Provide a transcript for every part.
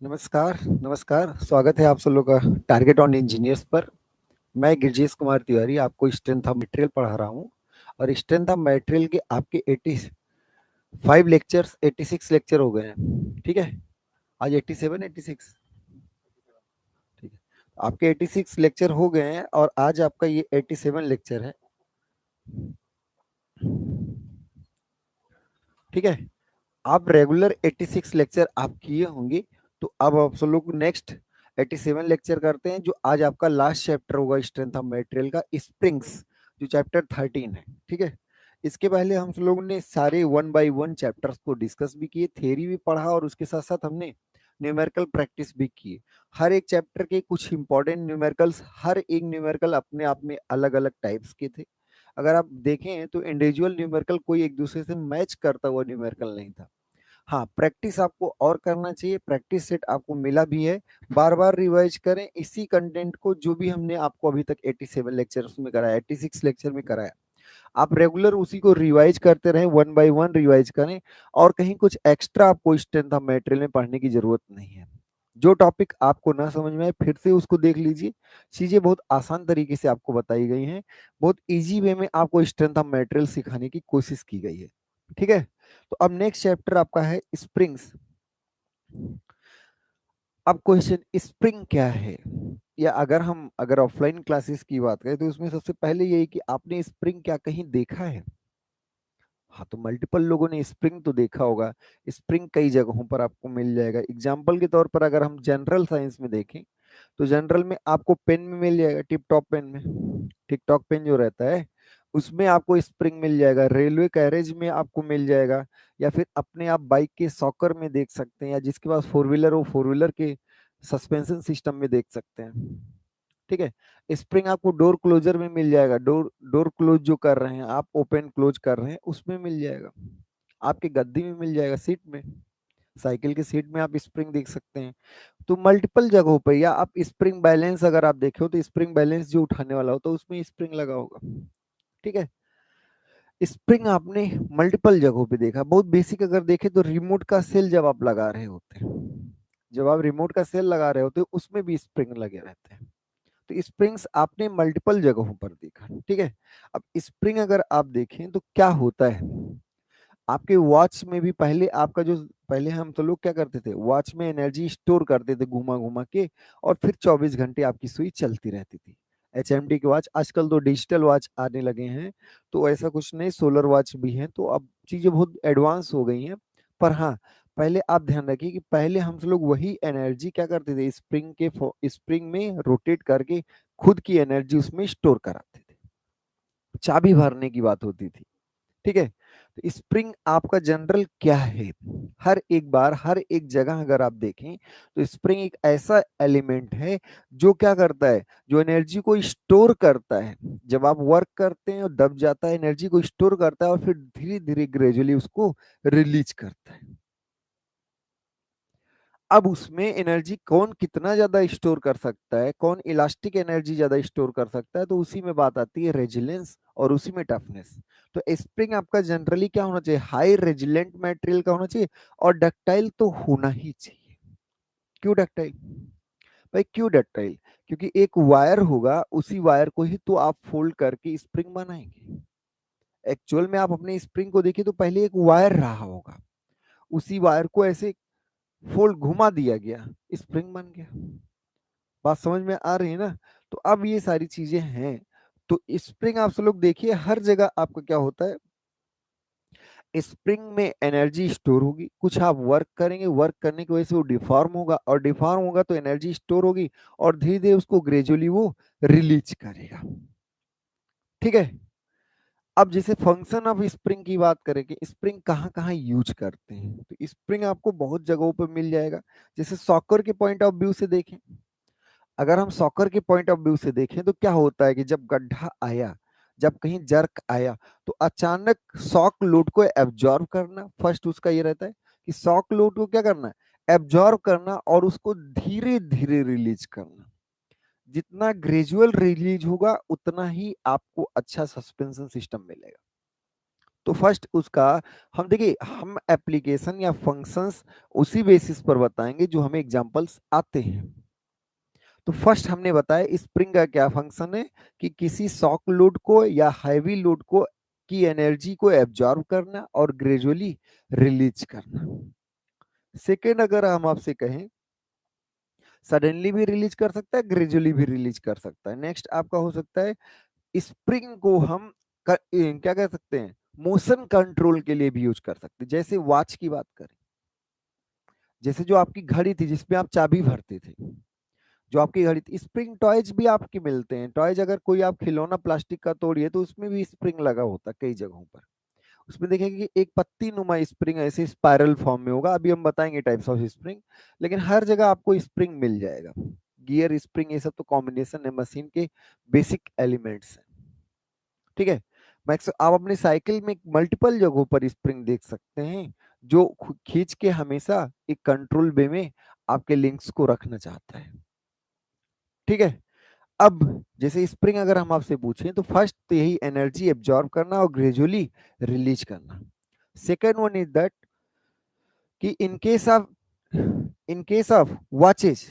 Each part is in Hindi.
नमस्कार, नमस्कार। स्वागत है आप सब लोग का टारगेट ऑन इंजीनियर्स पर। मैं गिरजेश कुमार तिवारी आपको स्ट्रेंथ ऑफ मटेरियल पढ़ा रहा हूँ। और स्ट्रेंथ ऑफ मटेरियल के आपके 85 लेक्चर्स 86 लेक्चर हो गए हैं। ठीक है, आज 87 86। ठीक है, आपके 86 लेक्चर हो गए हैं और आज आपका ये 87 लेक्चर है। ठीक है, आप रेगुलर 86 लेक्चर आप किए होंगे। तो अब आप सब लोग नेक्स्ट 87 लेक्चर करते हैं, जो आज आपका लास्ट चैप्टर होगा स्ट्रेंथ ऑफ मटेरियल का, स्प्रिंग्स, जो चैप्टर 13 है। ठीक है, इसके पहले हम सब लोगों ने सारे 1 बाय 1 चैप्टर्स को डिस्कस भी किए, थ्योरी भी पढ़ा और उसके साथ साथ हमने न्यूमेरिकल प्रैक्टिस भी की। हर एक चैप्टर के कुछ इंपॉर्टेंट न्यूमेरिकल्स, हर एक न्यूमेरिकल अपने आप में अलग अलग टाइप्स के थे। अगर आप देखें तो इंडिविजुअल न्यूमेरिकल कोई एक दूसरे से मैच करता हुआ न्यूमेरिकल नहीं था। हाँ, प्रैक्टिस आपको और करना चाहिए, प्रैक्टिस सेट आपको मिला भी है। बार बार रिवाइज करें इसी कंटेंट को, जो भी हमने आपको अभी तक 87 लेक्चर्स में कराया, 86 लेक्चर में कराया। आप रेगुलर उसी को रिवाइज करते रहें, 1 बाय 1 रिवाइज करें। और कहीं कुछ एक्स्ट्रा आपको स्ट्रेंथ ऑफ मटेरियल में पढ़ने की जरूरत नहीं है। जो टॉपिक आपको ना समझ में आए फिर से उसको देख लीजिए। चीजें बहुत आसान तरीके से आपको बताई गई हैं, बहुत इजी वे में आपको स्ट्रेंथ ऑफ मटेरियल सिखाने की कोशिश की गई है। ठीक है, तो अब नेक्स्ट चैप्टर आपका है स्प्रिंग्स। अब क्वेश्चन, स्प्रिंग क्या है? या अगर ऑफलाइन क्लासेस की बात करें तो उसमें सबसे पहले यही कि आपने स्प्रिंग क्या कहीं देखा है? हाँ, तो मल्टीपल लोगों ने स्प्रिंग तो देखा होगा। स्प्रिंग कई जगहों पर आपको मिल जाएगा। एग्जाम्पल के तौर पर अगर हम जनरल साइंस में देखें तो जनरल में आपको पेन में मिल जाएगा, टिप टॉप पेन में, टिक टॉक पेन जो रहता है उसमें आपको स्प्रिंग मिल जाएगा। रेलवे कैरेज में आपको मिल जाएगा, या फिर अपने आप बाइक के सॉकर में देख सकते हैं, या जिसके पास फोर व्हीलर हो फोर व्हीलर के सस्पेंशन सिस्टम में देख सकते हैं। ठीक है, स्प्रिंग आपको डोर क्लोजर में मिल जाएगा। डोर डोर क्लोज जो कर रहे हैं आप, ओपन क्लोज कर रहे हैं, उसमें मिल जाएगा। आपके गद्दी में मिल जाएगा, सीट में, साइकिल के सीट में आप स्प्रिंग देख सकते हैं। तो मल्टीपल जगहों पर, या आप स्प्रिंग बैलेंस अगर आप देखे हो तो स्प्रिंग बैलेंस जो उठाने वाला होता है उसमें स्प्रिंग लगा होगा। ठीक है, स्प्रिंग आपने मल्टीपल जगहों पे देखा। बहुत बेसिक अगर देखे तो रिमोट का सेल जब आप लगा रहे होते हैं, जब आप रिमोट का सेल लगा रहे होते हैं उसमें भी स्प्रिंग लगे रहते हैं। तो स्प्रिंग्स आपने मल्टीपल जगहों पर देखा। ठीक है, अब स्प्रिंग अगर आप देखें तो क्या होता है, आपके वॉच में भी पहले आपका जो, पहले हम तो लोग क्या करते थे, वॉच में एनर्जी स्टोर करते थे घुमा घुमा के, और फिर 24 घंटे आपकी सुई चलती रहती थी। HMD की वॉच, आजकल तो डिजिटल वॉच आने लगे हैं, तो ऐसा कुछ नहीं, सोलर वॉच भी है, तो अब चीजें बहुत एडवांस हो गई हैं। पर हाँ, पहले आप ध्यान रखिए कि पहले हम लोग वही एनर्जी क्या करते थे, स्प्रिंग में रोटेट करके खुद की एनर्जी उसमें स्टोर कराते थे। चाबी भरने की बात होती थी। ठीक है, तो स्प्रिंग आपका जनरल क्या है? हर एक बार हर एक जगह अगर आप देखें तो स्प्रिंग एक ऐसा एलिमेंट है जो क्या करता है, जो एनर्जी को स्टोर करता है। जब आप वर्क करते हैं और दब जाता है, एनर्जी को स्टोर करता है और फिर धीरे धीरे ग्रेजुअली उसको रिलीज करता है। अब उसमें एनर्जी कौन कितना ज्यादा स्टोर कर सकता है, कौन इलास्टिक एनर्जी ज्यादा स्टोर कर सकता है, तो उसी में बात आती है रेजिलेंस, और उसी में टफनेस। तो स्प्रिंग आपका जनरली क्या होना चाहिए, हाई रेजिलेंट मटेरियल का होना चाहिए, और डक्टाइल तो होना ही चाहिए। क्यों डक्टाइल? भाई क्यों डक्टाइल? क्योंकि एक वायर होगा, उसी वायर को ही तो आप फोल्ड करके स्प्रिंग बनाएंगे। एक्चुअल में आप अपने स्प्रिंग को देखिए तो पहले एक वायर रहा होगा, उसी वायर को ऐसे फोल्ड घुमा दिया गया, स्प्रिंग बन गया। बात समझ में आ रही है ना? तो अब ये सारी चीजें हैं। तो स्प्रिंग आप सब लोग देखिए हर जगह आपका क्या होता है, स्प्रिंग में एनर्जी स्टोर होगी, कुछ आप वर्क करेंगे, वर्क करने की वजह से वो डिफॉर्म होगा, और डिफॉर्म होगा तो एनर्जी स्टोर होगी, और धीरे धीरे उसको ग्रेजुअली वो रिलीज करेगा। ठीक है, अब जैसे फंक्शन ऑफ स्प्रिंग की बात करें कि स्प्रिंग कहाँ कहाँ यूज करते हैं, तो स्प्रिंग आपको बहुत जगहों पर मिल जाएगा। जैसे सॉकर के पॉइंट ऑफ व्यू से देखें, अगर हम सॉकर के पॉइंट ऑफ व्यू से देखें तो क्या होता है कि जब गड्ढा आया, जब कहीं जर्क आया, तो अचानक शॉक लोड को एब्जॉर्ब करना, फर्स्ट उसका ये रहता है कि शॉक लोड को क्या करना, एब्जॉर्ब करना, और उसको धीरे धीरे रिलीज करना। जितना ग्रेजुअल रिलीज होगा उतना ही आपको अच्छा सस्पेंशन सिस्टम मिलेगा। तो फर्स्ट उसका हम देखिए, हम एप्लीकेशन या फंक्शंस उसी बेसिस पर बताएंगे जो हमें एग्जांपल्स आते हैं। तो फर्स्ट हमने बताया स्प्रिंग का क्या फंक्शन है कि किसी शॉक लोड को या हैवी लोड को की एनर्जी को एब्जॉर्ब करना और ग्रेजुअली रिलीज करना। सेकेंड अगर हम आपसे कहें, सडनली भी रिलीज कर सकता है, ग्रेजुअली भी रिलीज कर सकता है। नेक्स्ट आपका हो सकता है स्प्रिंग को हम क्या कह सकते हैं, मोशन कंट्रोल के लिए भी यूज कर सकते हैं। जैसे वॉच की बात करें, जैसे जो आपकी घड़ी थी जिसमें आप चाबी भरते थे, जो आपकी घड़ी थी, स्प्रिंग टॉयज भी आपके मिलते हैं। टॉयज अगर कोई आप खिलौना प्लास्टिक का तोड़िए तो उसमें भी स्प्रिंग लगा होता है कई जगहों पर। उसमें देखेंगे कि एक पत्ती नुमा स्प्रिंग ऐसे स्पाइरल फॉर्म में होगा, अभी हम बताएंगे टाइप्स ऑफ स्प्रिंग, लेकिन हर जगह आपको स्प्रिंग मिल जाएगा। गियर स्प्रिंग ये सब तो कॉम्बिनेशन है, मशीन के बेसिक एलिमेंट्स हैं। ठीक है। मैक्स आप अपनी साइकिल में मल्टीपल जगहों पर स्प्रिंग देख सकते हैं, जो खींच के हमेशा एक कंट्रोल वे में आपके लिंक्स को रखना चाहता है। ठीक है। अब जैसे स्प्रिंग अगर हम आपसे पूछें तो फर्स्ट तो यही एनर्जी एब्जॉर्ब करना और ग्रेजुअली रिलीज करना। सेकेंड वन इज दैट कि इन case of watches,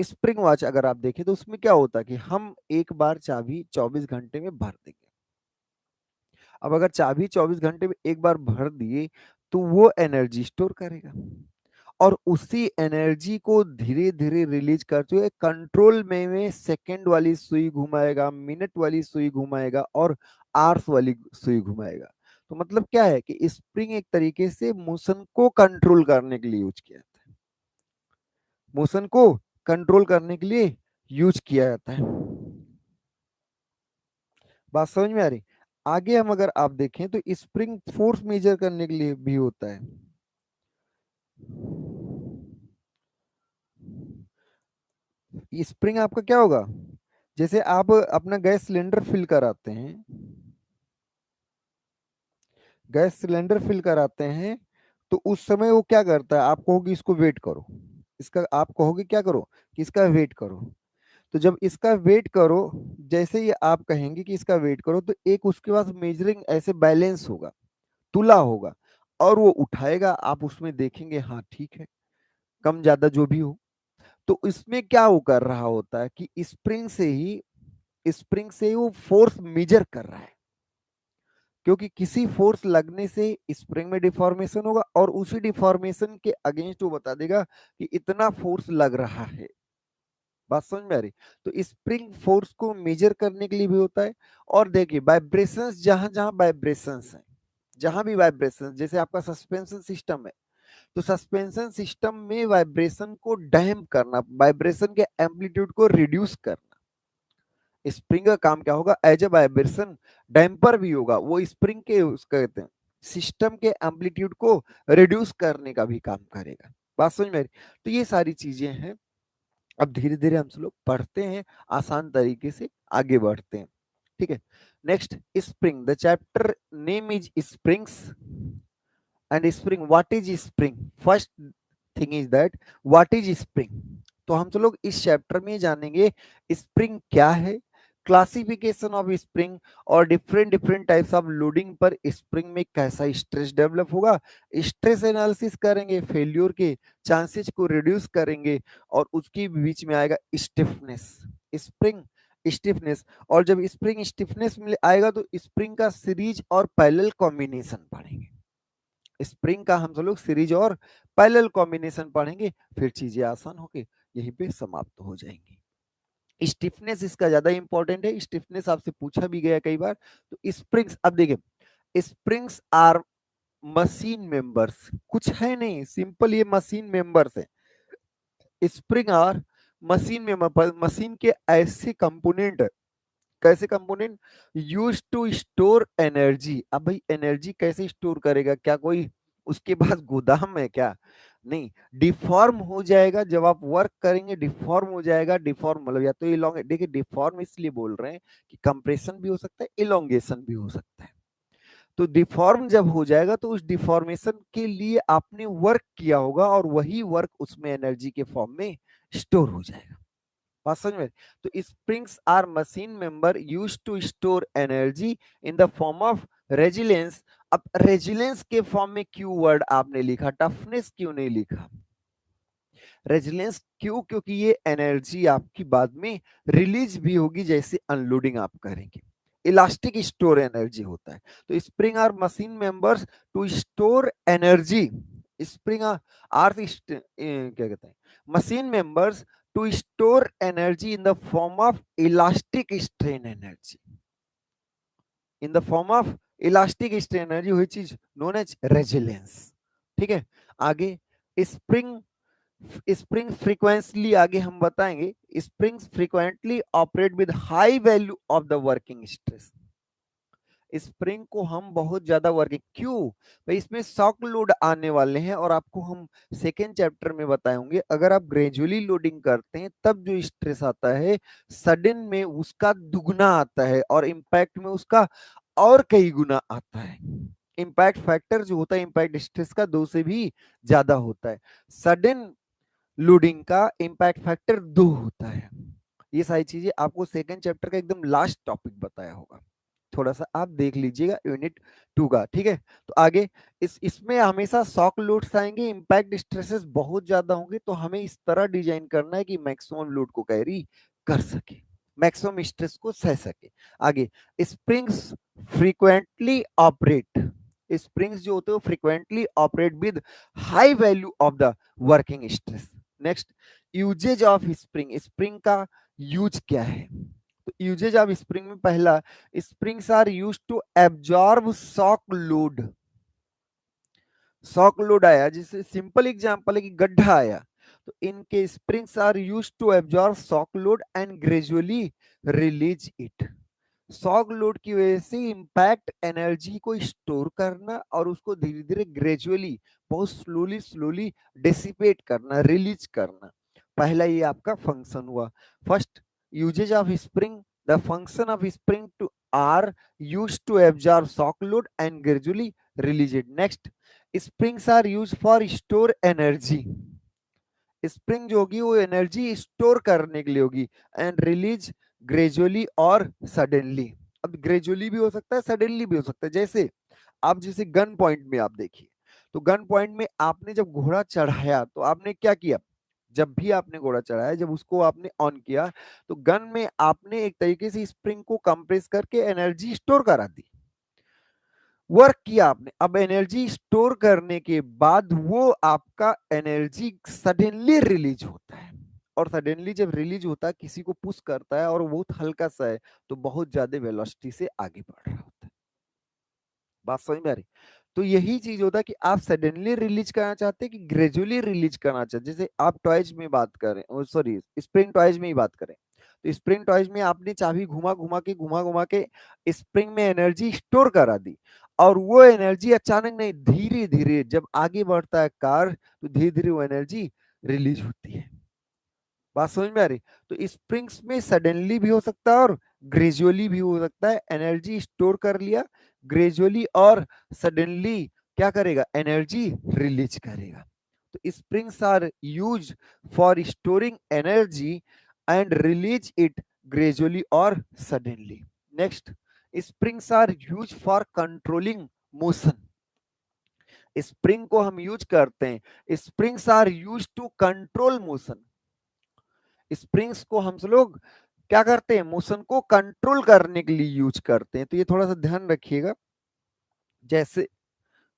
spring watch अगर आप देखें तो उसमें क्या होता है कि हम एक बार चाबी 24 घंटे में भर देंगे। अब अगर चाबी 24 घंटे में एक बार भर दिए तो वो एनर्जी स्टोर करेगा और उसी एनर्जी को धीरे धीरे रिलीज करते हुए कंट्रोल में सेकंड वाली सुई घुमाएगा, मिनट वाली सुई घुमाएगा और आवर्स वाली सुई घुमाएगा। तो मतलब क्या है कि स्प्रिंग एक तरीके से मोशन को कंट्रोल करने के लिए यूज किया जाता है, मोशन को कंट्रोल करने के लिए यूज किया जाता है। बात समझ में आ रही? आगे हम अगर आप देखें तो स्प्रिंग फोर्स मेजर करने के लिए भी होता है। स्प्रिंग आपका क्या होगा, जैसे आप अपना गैस सिलेंडर फिल कराते हैं, गैस सिलेंडर फिल कराते हैं तो उस समय वो क्या करता है, आप कहोगे इसको वेट करो, इसका आप कहोगे क्या करो कि इसका वेट करो। तो जब इसका वेट करो, जैसे ही आप कहेंगे कि इसका वेट करो तो एक उसके पास मेजरिंग ऐसे बैलेंस होगा, तुला होगा, और वो उठाएगा, आप उसमें देखेंगे हाँ ठीक है, कम ज्यादा जो भी हो। तो इसमें क्या वो कर रहा होता है कि स्प्रिंग से ही वो फोर्स मेजर कर रहा है, क्योंकि किसी फोर्स लगने से स्प्रिंग में डिफॉर्मेशन होगा और उसी डिफॉर्मेशन के अगेंस्ट वो बता देगा कि इतना फोर्स लग रहा है। बात समझ में आ रही? तो स्प्रिंग फोर्स को मेजर करने के लिए भी होता है। और देखिए वाइब्रेशंस, जहां जहां वाइब्रेशंस है, जहां भी वाइब्रेशन, जैसे आपका सस्पेंशन सिस्टम है, तो सस्पेंशन सिस्टम में वाइब्रेशन को डैम्प करना, वाइब्रेशन के एम्पलीट्यूड को रिड्यूस करना, स्प्रिंग का काम क्या होगा, एज ए वाइब्रेशन डैम्पर भी होगा, वो स्प्रिंग के उसका कहते हैं सिस्टम के एम्पलीट्यूड को रिड्यूस करने का भी काम करेगा। बात समझ में आ रही? तो ये सारी चीजें हैं। अब धीरे धीरे हम सब लोग पढ़ते हैं, आसान तरीके से आगे बढ़ते हैं। ठीक है। Next, spring, the chapter name is springs and spring. What is spring? First thing is that what is spring. तो हम सब लोग इस चैप्टर में जानेंगे स्प्रिंग क्या है, क्लासिफिकेशन ऑफ स्प्रिंग, और different different types of loading पर स्प्रिंग में कैसा स्ट्रेस डेवलप होगा, स्ट्रेस एनालिसिस करेंगे, फेल्योर के चांसेस को रिड्यूस करेंगे, और उसके बीच में आएगा स्टिफनेस, स्प्रिंग स्टिफनेस। और जब स्प्रिंग स्टिफनेस में आएगा तो स्प्रिंग का सीरीज और पैरेलल कॉम्बिनेशन पढ़ेंगे, स्प्रिंग का हम सब लोग सीरीज और पैरेलल कॉम्बिनेशन पढ़ेंगे, फिर चीजें आसान होके यहीं पे समाप्त हो जाएंगी। स्टिफनेस इसका ज्यादा इंपॉर्टेंट है, स्टिफनेस आपसे पूछा भी गया कई बार। तो स्प्रिंग्स, अब देखिए स्प्रिंग्स आर मशीन मेंबर्स, कुछ है नहीं, सिंपल ये मशीन मेंबर्स है। Spring are machine member, machine के ऐसे कंपोनेंट, कैसे component use to store energy. अब भाई एनर्जी कैसे स्टोर करेगा, क्या कोई उसके पास गोदाम है क्या? नहीं, डिफॉर्म हो जाएगा जब आप वर्क करेंगे, डिफॉर्म हो जाएगा। डिफॉर्म मतलब या तो इलोंग, देखिए डिफॉर्म इसलिए बोल रहे हैं कि कंप्रेशन भी हो सकता है, इलोंगेशन भी हो सकता है। तो डिफॉर्म जब हो जाएगा तो उस डिफॉर्मेशन के लिए आपने वर्क किया होगा और वही वर्क उसमें एनर्जी के फॉर्म में स्टोर हो जाएगा। बात समझ में? तो springs are machine member used to store energy in the form of resilience अब रेजिलेंस के फॉर्म में क्यू वर्ड आपने लिखा, टफनेस क्यों नहीं लिखा? रेजिलेंस क्यों? क्योंकि ये एनर्जी आपकी बाद में रिलीज भी होगी जैसे अनलोडिंग आप करेंगे। इलास्टिक स्टोर एनर्जी होता है। तो spring are machine members to store energy. Spring are क्या कहते हैं, machine members to store energy in the form of elastic strain energy, in the form of elastic strain energy which is known as resilience. ठीक है, आगे स्प्रिंग, स्प्रिंग फ्रीक्वेंटली, आगे हम बताएंगे springs frequently operate with high value of the working stress. Spring को हम बहुत ज्यादा वर्किंग क्यों भाई, इसमें शॉक लोड आने वाले हैं और आपको हम सेकेंड चैप्टर में बताएंगे। अगर आप ग्रेजुअली लोडिंग करते हैं तब जो स्ट्रेस आता है सडन में उसका दुगना आता है और इम्पैक्ट में उसका और कई गुना आता है। इम्पैक्ट फैक्टर जो होता है इम्पैक्ट स्ट्रेस का 2 से भी ज्यादा होता है। सडन लोडिंग का इम्पैक्ट फैक्टर 2 होता है। ये सारी चीजें आपको सेकंड चैप्टर का एकदम लास्ट टॉपिक बताया होगा, थोड़ा सा आप देख लीजिएगा यूनिट 2 का। ठीक है, तो आगे इसमें हमेशा शॉक लोड्स आएंगे, इम्पैक्ट स्ट्रेसेस बहुत ज्यादा होंगे, तो हमें इस तरह डिजाइन करना है कि मैक्सिमम लोड को कैरी कर सके, मैक्सिमम स्ट्रेस को सह सके। आगे स्प्रिंग्स फ्रीक्वेंटली ऑपरेट, स्प्रिंग्स जो होते हैं वो frequently operate with high value of the working stress. Next, usages of spring, spring का यूज क्या है? तो यूजेज ऑफ स्प्रिंग में पहला, springs are used to absorb shock load. Shock load आया, जिससे सिंपल एग्जांपल है कि गड्ढा आया, तो इनके springs are used to absorb shock load and gradually release it. Shock load की वजह से इंपैक्ट एनर्जी को स्टोर करना और उसको धीरे धीरे ग्रेजुअली बहुत स्लोली स्लोली डिसिपेट करना, रिलीज करना, पहला ये आपका फंक्शन हुआ। First usages of spring, the function of spring to are use to absorb shock load and gradually release it. Next, springs are use for store energy, spring जो होगी वो एनर्जी स्टोर करने के लिए होगी, एंड रिलीज ग्रेजुअली और सडनली। अब ग्रेजुअली भी हो सकता है, सडनली भी हो सकता है। जैसे आप जैसे गन पॉइंट में आप देखिए, तो गन पॉइंट में आपने जब घोड़ा चढ़ाया तो आपने क्या किया, जब भी आपने घोड़ा चढ़ाया, जब उसको आपने ऑन किया तो गन में आपने एक तरीके से स्प्रिंग को कंप्रेस करके एनर्जी स्टोर करा दी, वर्क किया आपने। अब एनर्जी स्टोर करने के बाद वो आपका एनर्जी सडनली रिलीज होता है, और सडनली जब रिलीज होता है किसी को पुश करता है और वो बहुत हल्का सा है तो बहुत ज्यादा वेलोसिटी से आगे बढ़ रहा होता है। बात समझ में आ रही? तो यही चीज होता है कि आप सडनली रिलीज करना चाहते हैं कि ग्रेजुअली रिलीज करना चाहते हैं। जैसे आप टॉयज में बात करें, सॉरी स्प्रिंग टॉयज में ही बात करें, तो स्प्रिंग टॉयज में आपने चाबी घुमा घुमा के स्प्रिंग में एनर्जी स्टोर करा दी, और वो एनर्जी अचानक नहीं, धीरे धीरे जब आगे बढ़ता है कार तो धीरे धीरे वो एनर्जी रिलीज होती है। बात समझ में आ रही? तो स्प्रिंग्स में सडनली भी हो सकता है और ग्रेजुअली भी हो सकता है। एनर्जी स्टोर कर लिया, ग्रेजुअली और सडनली क्या करेगा, एनर्जी रिलीज करेगा। तो springs are use for storing energy and release it gradually और suddenly. Next, springs are use for controlling motion. Spring को हम यूज करते हैं, springs are use to control motion. Springs को हम लोग क्या करते हैं, मोशन को कंट्रोल करने के लिए यूज करते हैं। तो ये थोड़ा सा ध्यान रखिएगा। जैसे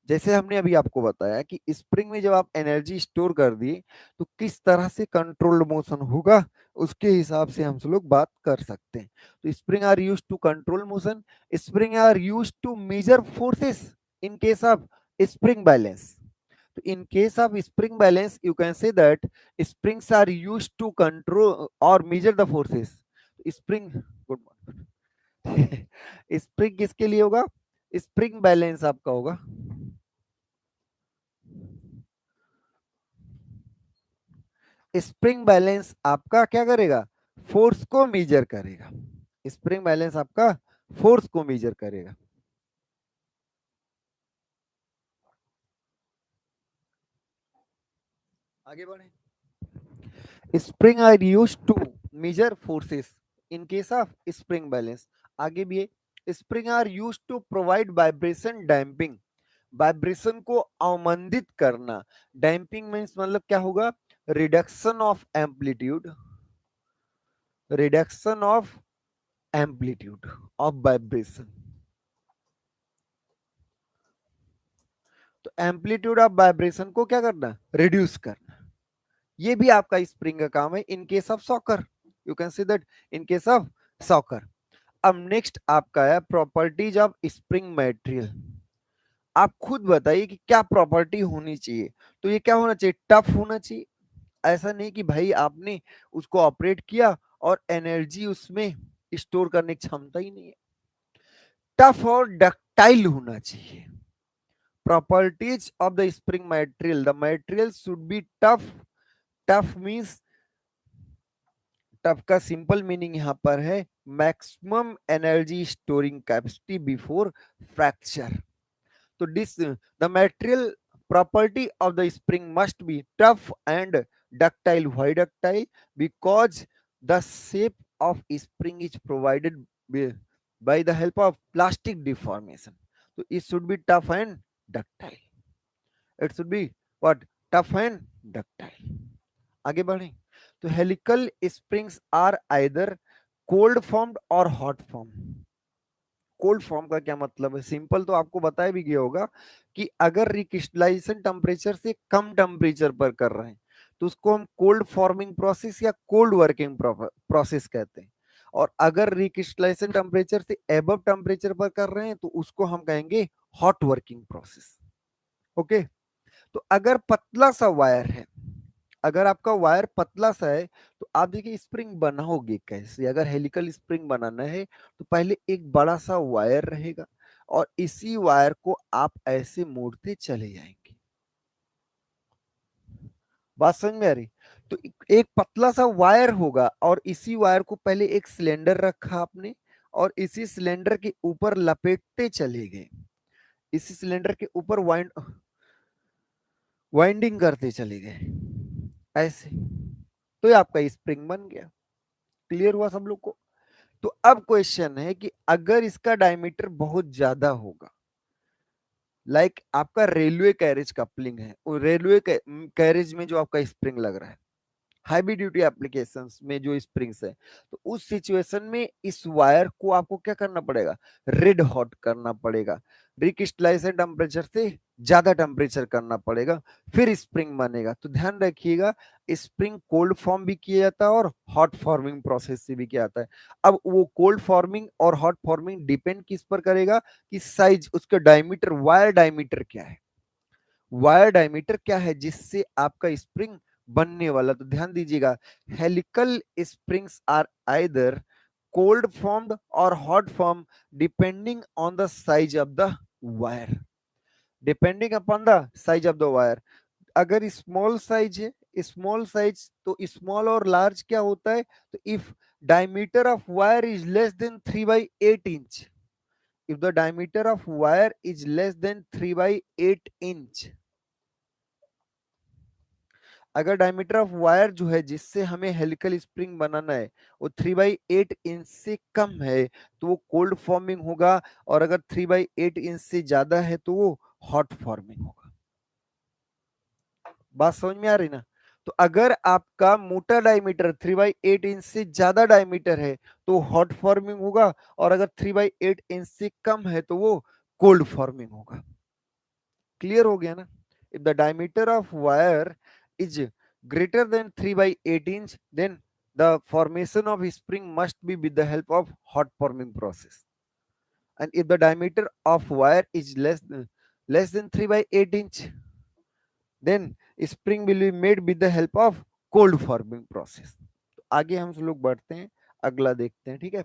जैसे हमने अभी आपको बताया कि स्प्रिंग में जब आप एनर्जी स्टोर कर दिए तो किस तरह से कंट्रोल्ड मोशन होगा, उसके हिसाब से हम लोग बात कर सकते हैं। तो spring are use to control motion, spring are use to measure forces in case of spring balance. तो in case of spring balance you can say that springs are used to control or measure the forces। Spring, good morning spring किसके लिए होगा, स्प्रिंग बैलेंस आपका होगा, स्प्रिंग बैलेंस आपका क्या करेगा, फोर्स को मेजर करेगा। स्प्रिंग बैलेंस आपका फोर्स को मेजर करेगा। आगे बढ़े, spring are use to measure forces in case of spring balance. आगे भी है, spring are use to provide vibration damping, vibration को अवमंदित करना। डैम्पिंग मीन्स मतलब क्या होगा, reduction of amplitude, reduction of amplitude of vibration. तो एम्पलीट्यूड ऑफ वाइब्रेशन को क्या करना, रिड्यूस करना। ये भी आपका स्प्रिंग का काम है इन case of soccer, you can see that in case of soccer. अब नेक्स्ट आपका है प्रॉपर्टीज ऑफ स्प्रिंग मटेरियल। आप खुद बताइए कि क्या प्रॉपर्टी होनी चाहिए। तो ये क्या होना चाहिए, टफ होना चाहिए। ऐसा नहीं कि भाई आपने उसको ऑपरेट किया और एनर्जी उसमें स्टोर करने की क्षमता ही नहीं है। टफ और डक्टाइल होना चाहिए। Properties of the spring material, the material should be tough. Tough means, tough का सिंपल मीनिंग यहां पर है maximum energy storing capacity before fracture. तो this the material property of the spring must be tough and ductile. Why ductile? Because the shape of spring is provided by the help of plastic deformation. So it should be tough and ductile. It should be what, tough and ductile. आगे बढ़े तो helical springs are either cold formed और हॉट फॉर्म। कोल्ड फॉर्म का क्या मतलब है, सिंपल तो आपको बताया भी गया होगा कि अगर रिक्रिस्टलाइजेशन टेम्परेचर से कम टेम्परेचर पर कर रहे हैं तो उसको हम कोल्ड फॉर्मिंग प्रोसेस या कोल्ड वर्किंग प्रोसेस कहते हैं। और अगर रिक्रिस्टलाइजेशन टेम्परेचर से एबव टेम्परेचर पर कर रहे हैं तो उसको हम कहेंगे हॉट वर्किंग प्रोसेस। ओके। तो अगर पतला सा वायर है, अगर आपका वायर पतला सा है तो आप देखिए स्प्रिंग बनाओगे कैसे। अगर हेलिकल स्प्रिंग बनाना है तो पहले एक बड़ा सा वायर रहेगा और इसी वायर को आप ऐसे मोड़ते चले जाएंगे। बात समझ में आ रही। तो एक पतला सा वायर होगा और इसी वायर को पहले एक सिलेंडर रखा आपने और इसी सिलेंडर के ऊपर लपेटते चले गए, इसी सिलेंडर के ऊपर वाइंडिंग करते चले गए ऐसे। तो ये आपका स्प्रिंग बन गया। क्लियर हुआ सब लोग को। तो अब क्वेश्चन है कि अगर इसका डायमीटर बहुत ज्यादा होगा, लाइक आपका रेलवे कैरेज कपलिंग है, रेलवे कैरेज में जो आपका स्प्रिंग लग रहा है, हैवी ड्यूटी एप्लीकेशंस में जो स्प्रिंग्स है, तो उस सिचुएशन में इस वायर को आपको क्या करना पड़ेगा, रेड हॉट करना पड़ेगा। रिक्रिस्टलाइजेशन टेम्परेचर से ज्यादा टेम्परेचर करना पड़ेगा, फिर स्प्रिंग बनेगा। तो ध्यान रखिएगा स्प्रिंग कोल्ड फॉर्म भी किया जाता है और हॉट फॉर्मिंग प्रोसेस से भी किया जाता है। अब वो कोल्ड फॉर्मिंग और हॉट फॉर्मिंग डिपेंड किस पर करेगा कि साइज, उसका डायमीटर, वायर डायमीटर क्या है, वायर डायमीटर क्या है जिससे आपका स्प्रिंग बनने वाला। तो ध्यान दीजिएगा helical springs are either cold formed और hot form depending on the size of the wire, depending upon the size of the wire. अगर स्मॉल साइज है, स्मॉल साइज, तो स्मॉल और लार्ज क्या होता है, तो if diameter of wire is less than 3/8 inch, if the diameter of wire is less than 3/8 inch, अगर डायमीटर ऑफ वायर जो है जिससे हमें हेलिकल स्प्रिंग बनाना है वो 3/8 इंच से कम है तो वो कोल्ड फॉर्मिंग होगा, और अगर 3/8 इंच से ज्यादा है तो वो हॉट फॉर्मिंग होगा। बात समझ में आ रही ना। तो अगर आपका मोटा डायमीटर 3/8 इंच से ज्यादा डायमीटर है तो हॉट फॉर्मिंग होगा, और अगर 3/8 इंच से कम है तो वो कोल्ड फॉर्मिंग होगा। क्लियर हो गया ना। If the diameter of wire is greater than 3/8 inch, then the formation of spring must be with the help of hot forming process. And if the diameter of wire is less than 3/8 inch, then spring will be made with the help of cold forming process. तो आगे हम लोग बढ़ते हैं, अगला देखते हैं। ठीक है,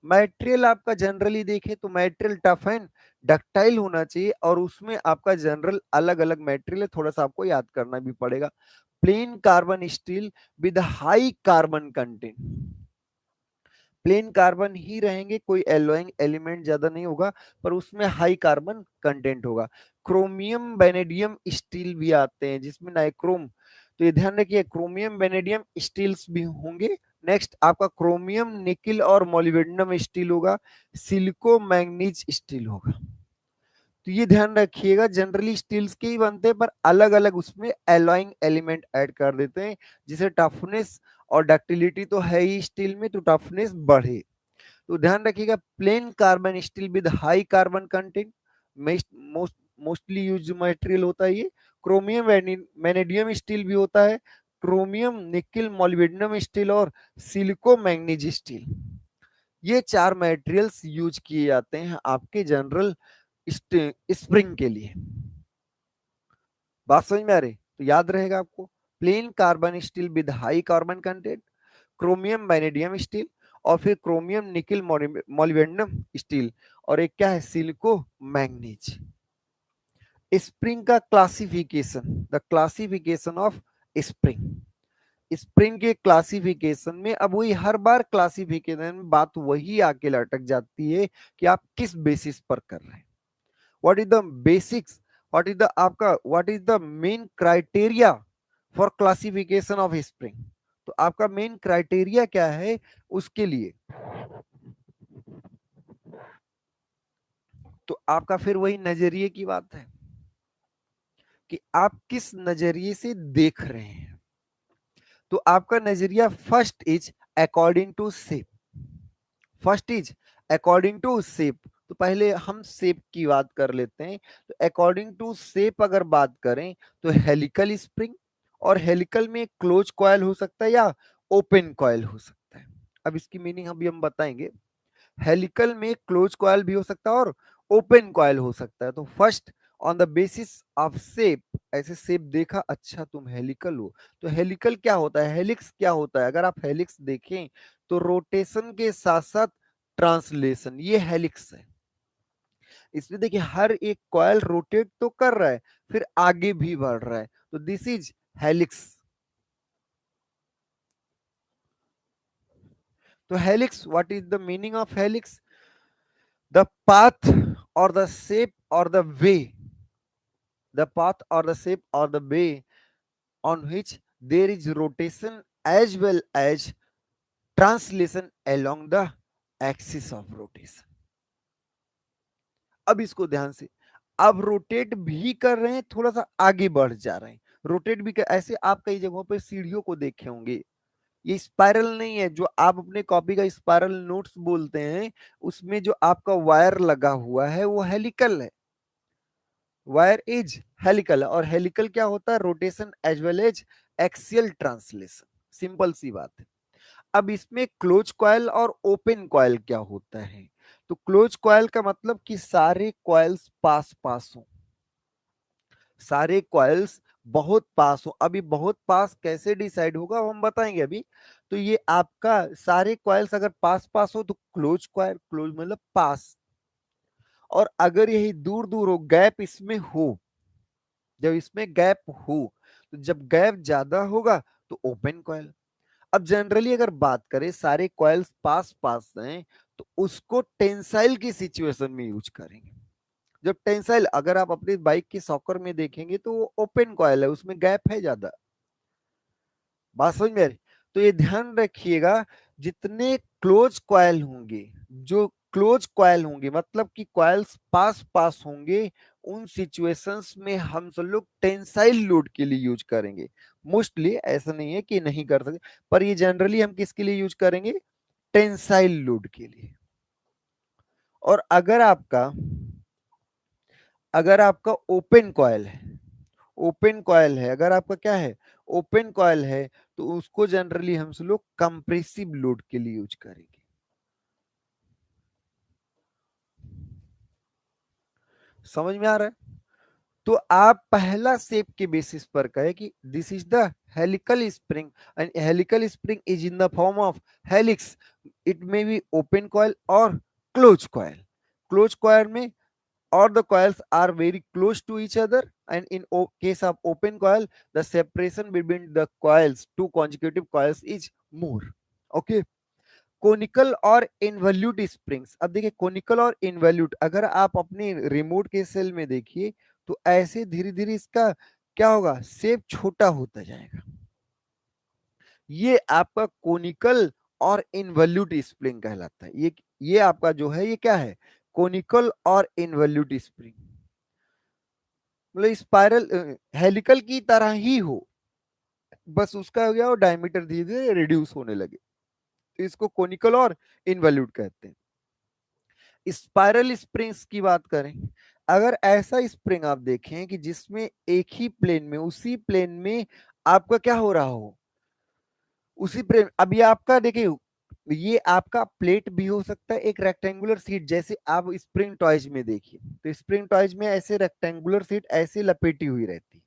मटेरियल आपका जनरली देखें तो मटेरियल टफ एंड डक्टाइल होना चाहिए, और उसमें आपका जनरल अलग अलग मटेरियल है, थोड़ा सा आपको याद करना भी पड़ेगा। Plain carbon steel with high carbon content, plain carbon ही रहेंगे, कोई एलोइंग एलिमेंट ज्यादा नहीं होगा, पर उसमें हाई कार्बन कंटेंट होगा। क्रोमियम वेनेडियम स्टील भी आते हैं जिसमें नाइक्रोम, तो ये ध्यान रखिए क्रोमियम वेनेडियम स्टील्स भी होंगे नेक्स्ट आपका क्रोमियम निकिल और मोलिब्डेनम स्टील होगा, सिलिको मैंगनीज स्टील होगा। तो ये ध्यान रखिएगा, जनरली स्टील्स के ही बनते हैं पर अलग अलग उसमें एलॉइंग एलिमेंट ऐड कर देते हैं, जिसे टफनेस और डक्टिलिटी तो है ही स्टील में, तो टफनेस बढ़े। तो ध्यान रखिएगा, plane carbon steel with high carbon content mostly use material होता है ये। क्रोमियम मैनेडियम स्टील भी होता है, क्रोमियम निकिल मोलिब्डेनम स्टील और सिलिको मैंगनीज स्टील, ये चार मटेरियल्स यूज किए जाते हैं आपके जनरल स्प्रिंग के लिए। बात समझ में आ रही? तो याद रहेगा आपको, plane carbon steel with high carbon content, chromium मैनेडियम steel, और फिर क्रोमियम निकिल मोलिब्डेनम स्टील, और एक क्या है, सिलिको मैंगनीज। स्प्रिंग का classification, the classification of spring. Spring के क्लासिफिकेशन में अब वही हर बार क्लासिफिकेशन में बात वही आके लटक जाती है कि आप किस बेसिस पर कर रहे हैं। What is the basics, what is the आपका, what is the main criteria for classification of spring. तो आपका मेन क्राइटेरिया क्या है उसके लिए, तो आपका फिर वही नजरिए की बात है कि आप किस नजरिए से देख रहे हैं। तो आपका नजरिया first is according to shape, first is according to shape. तो पहले हम शेप की बात कर लेते हैं। तो अकॉर्डिंग टू शेप अगर बात करें तो हेलिकल स्प्रिंग, और हेलिकल में क्लोज कॉइल हो सकता है या ओपन कॉइल हो सकता है। अब इसकी मीनिंग अभी हम बताएंगे। हेलिकल में क्लोज कॉइल भी हो सकता है और ओपन कॉइल हो सकता है। तो first on the basis of shape, ऐसे शेप देखा, अच्छा तुम हेलिकल हो। तो हेलिकल क्या होता है, हेलिक्स क्या होता है, अगर आप हेलिक्स देखें तो रोटेशन के साथ साथ ट्रांसलेशन, ये हेलिक्स है। इसमें देखिए हर एक कॉइल रोटेट तो कर रहा है, फिर आगे भी बढ़ रहा है, तो दिस इज हेलिक्स। तो helix, what is the meaning of helix, the path और द शेप और the way, the path or the shape or the way on which there is rotation as well as translation along the axis of rotation। अब इसको ध्यान से, अब रोटेट भी कर रहे हैं, थोड़ा सा आगे बढ़ जा रहे हैं, रोटेट भी कर, ऐसे आप कई जगहों पे सीढ़ियों को देखे होंगे, ये स्पाइरल नहीं है जो आप अपने कॉपी का स्पाइरल नोट्स बोलते हैं, उसमें जो आपका वायर लगा हुआ है वो हेलिकल है, वायर इज हेलिकल। और हेलिकल क्या होता है, rotation as well as axial translation, simple सी बात है। अब इसमें क्लोज कॉइल और ओपन कॉइल क्या होता है, तो क्लोज कॉइल का मतलब कि सारे कॉइल्स पास पास हो, सारे कॉइल्स बहुत पास हो। अभी बहुत पास कैसे डिसाइड होगा वो हम बताएंगे अभी। तो ये आपका सारे कॉइल्स अगर पास पास हो तो क्लोज कॉइल, क्लोज मतलब पास, और अगर यही दूर दूर हो, गैप इसमें हो, जब इसमें गैप हो, तो जब गैप ज्यादा होगा तो ओपन कॉइल। अब जनरली अगर बात करें सारे कॉइल्स पास पास हैं तो उसको टेंसाइल की सिचुएशन में यूज करेंगे। जब टेंसाइल, अगर आप अपनी बाइक की सॉकर में देखेंगे तो वो ओपन कॉइल है, उसमें गैप है ज्यादा। बात समझ में आ रही? तो ये ध्यान रखिएगा, जितने क्लोज कॉइल होंगे, जो क्लोज कॉइल होंगे मतलब कि कॉइल्स पास पास होंगे, उन सिचुएशंस में हम सब लोग टेंसाइल लोड के लिए यूज करेंगे। मोस्टली ऐसा नहीं है कि नहीं कर सकते, पर ये जनरली हम किसके लिए यूज करेंगे, टेंसाइल लोड के लिए। और अगर आपका ओपन कॉइल है, ओपन कॉइल है, अगर आपका क्या है, ओपन कॉइल है, तो उसको जनरली हम सब लोग कंप्रेसिव लोड के लिए यूज करेंगे। समझ में आ रहा है? तो आप पहला शेप के बेसिस पर कहे कि this is the helical spring, and helical spring is in the form of helix, it may be open coil और क्लोज कॉइल। क्लोज कॉइल में or the coils are very close to each other, and in case of open coil the separation between the coils, two consecutive coils, is more। okay, conical और इनवल्यूट स्प्रिंग्स, अब देखिए कोनिकल और इनवल्यूट, अगर आप अपने रिमोट के सेल में देखिए तो ऐसे धीरे धीरे इसका क्या होगा, शेप छोटा होता जाएगा। ये आपका कोनिकल और इनवल्यूट स्प्रिंग कहलाता है। ये आपका जो है ये क्या है, कोनिकल और इनवल्यूट स्प्रिंग, मतलब स्पाइरल हेलिकल की तरह ही हो, बस उसका हो गया और डायमीटर धीरे धीरे रिड्यूस होने लगे, तो इसको कोनिकल और इनवल्यूट कहते हैं। स्पाइरल स्प्रिंग्स की बात करें, अगर ऐसा स्प्रिंग आप देखें कि जिसमें एक ही प्लेन में, उसी प्लेन में आपका क्या हो रहा हो, उसी प्लेन, अब ये आपका देखिए, ये आपका प्लेट भी हो सकता है, एक रेक्टेंगुलर सीट, जैसे आप स्प्रिंग टॉयज में देखिए, तो स्प्रिंग टॉयज में ऐसे रेक्टेंगुलर सीट ऐसे लपेटी हुई रहती,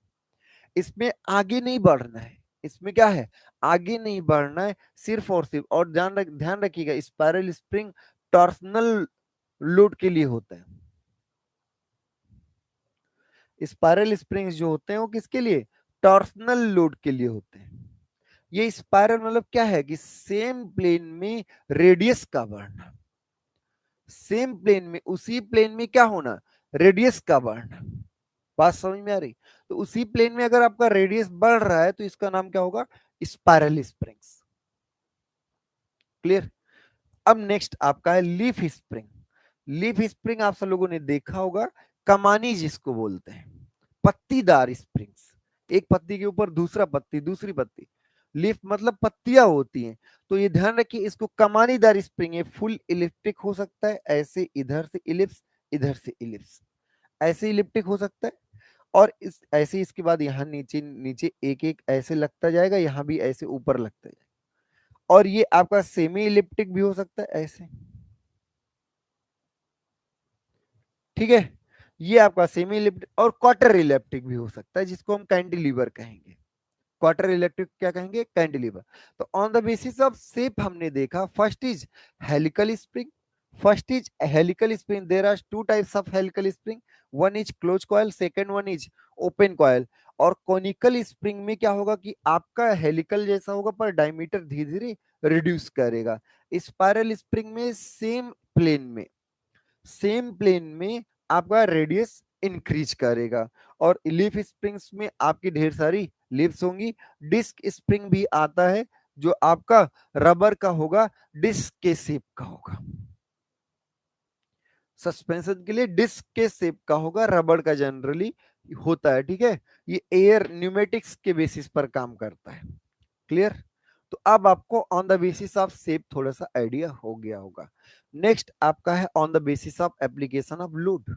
इसमें आगे नहीं बढ़ना है, इसमें क्या है, आगे नहीं बढ़ना है, सिर्फ और सिर्फ, और ध्यान रखिएगा, स्पाइरल स्प्रिंग टॉर्सनल लोड के लिए होता है। स्पाइरल स्प्रिंग्स जो होते हैं वो किसके लिए, टॉर्सनल लोड के लिए होते हैं। ये स्पाइरल मतलब क्या है कि सेम प्लेन में रेडियस का बढ़ना, सेम प्लेन में, उसी प्लेन में क्या होना, रेडियस का बढ़ना, बात समझ में आ रही, तो उसी प्लेन में अगर आपका रेडियस बढ़ रहा है तो इसका नाम क्या होगा, स्पाइरल स्प्रिंग्स। क्लियर। अब नेक्स्ट आपका है लीफ स्प्रिंग। लीफ स्प्रिंग आप सब लोगों ने देखा होगा, कमानी जिसको बोलते हैं, पत्तीदार स्प्रिंग्स, एक पत्ती के ऊपर दूसरा पत्ती, दूसरी पत्ती, लीफ मतलब पत्तियां होती हैं, तो ये ध्यान रखिए इसको कमानीदार स्प्रिंग है, फुल इलिप्टिक हो सकता है, ऐसे इधर से इलिप्स, इधर से इलिप्स, ऐसे इलिप्टिक हो सकता है, और इस ऐसे इसके बाद यहाँ नीचे नीचे एक एक ऐसे लगता जाएगा, यहाँ भी ऐसे ऊपर लगता जाएगा, और ये आपका सेमी इलिप्टिक भी हो सकता है ऐसे, ठीक है, ये आपका सेमी इलिप्टिक और क्वार्टर इलिप्टिक भी हो सकता है, जिसको हम कैंटिलीवर कहेंगे, क्वार्टर इलिप्टिक क्या कहेंगे, कैंटिलीवर। तो on the basis of shape हमने देखा, first is helical spring, first is helical spring, there are two types of helical spring, one is close coil, second one is open coil. और कॉनिकल स्प्रिंग में क्या होगा कि आपका हेलिकल जैसा होगा पर डायमीटर धीरे धीरे रिड्यूस करेगा। स्पाइरल स्प्रिंग में सेम प्लेन में आपका रेडियस इंक्रीज करेगा, और लीफ स्प्रिंग्स में आपकी ढेर सारी लीव्स होंगी। डिस्क स्प्रिंग भी आता है जो आपका रबर का होगा, डिस्क के शेप का होगा, सस्पेंशन के लिए डिस्क के शेप का होगा, रबर का जनरली होता है, ठीक है। ये एयर न्यूमेटिक्स के बेसिस पर काम करता है। क्लियर। तो अब आपको on the basis of shape थोड़ा सा आइडिया हो गया होगा। नेक्स्ट आपका है on the basis of application of load.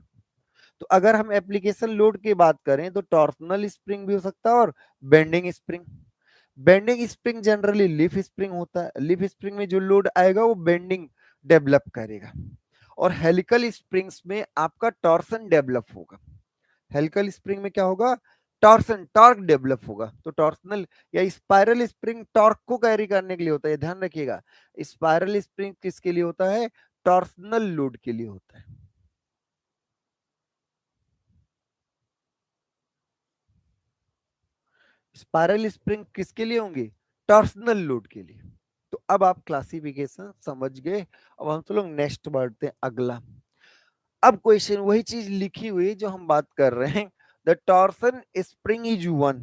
तो अगर हम एप्लीकेशन लोड की बात करें तो टॉर्सनल स्प्रिंग भी हो सकता है और bending spring. Bending spring generally leaf spring होता है, लीफ स्प्रिंग में जो लोड आएगा वो बेंडिंग डेवलप करेगा, और हेलिकल स्प्रिंग्स में आपका टॉर्सन डेवलप होगा। हेलिकल स्प्रिंग में क्या होगा, टॉर्सन, टॉर्क डेवलप होगा। तो टॉर्सनल या स्पाइरल स्प्रिंग टॉर्क को कैरी करने के लिए होता है, ध्यान रखिएगा। स्पाइरल स्प्रिंग किसके लिए होता है, टॉर्सनल लोड के लिए होता है। स्पाइरल स्प्रिंग किसके लिए होंगे, टॉर्सनल लोड के लिए। तो अब आप क्लासिफिकेशन समझ गए। अब हम तो लोग नेक्स्ट बढ़ते हैं, अगला। अब क्वेश्चन वही चीज लिखी हुई जो हम बात कर रहे हैं, the torsion spring is one.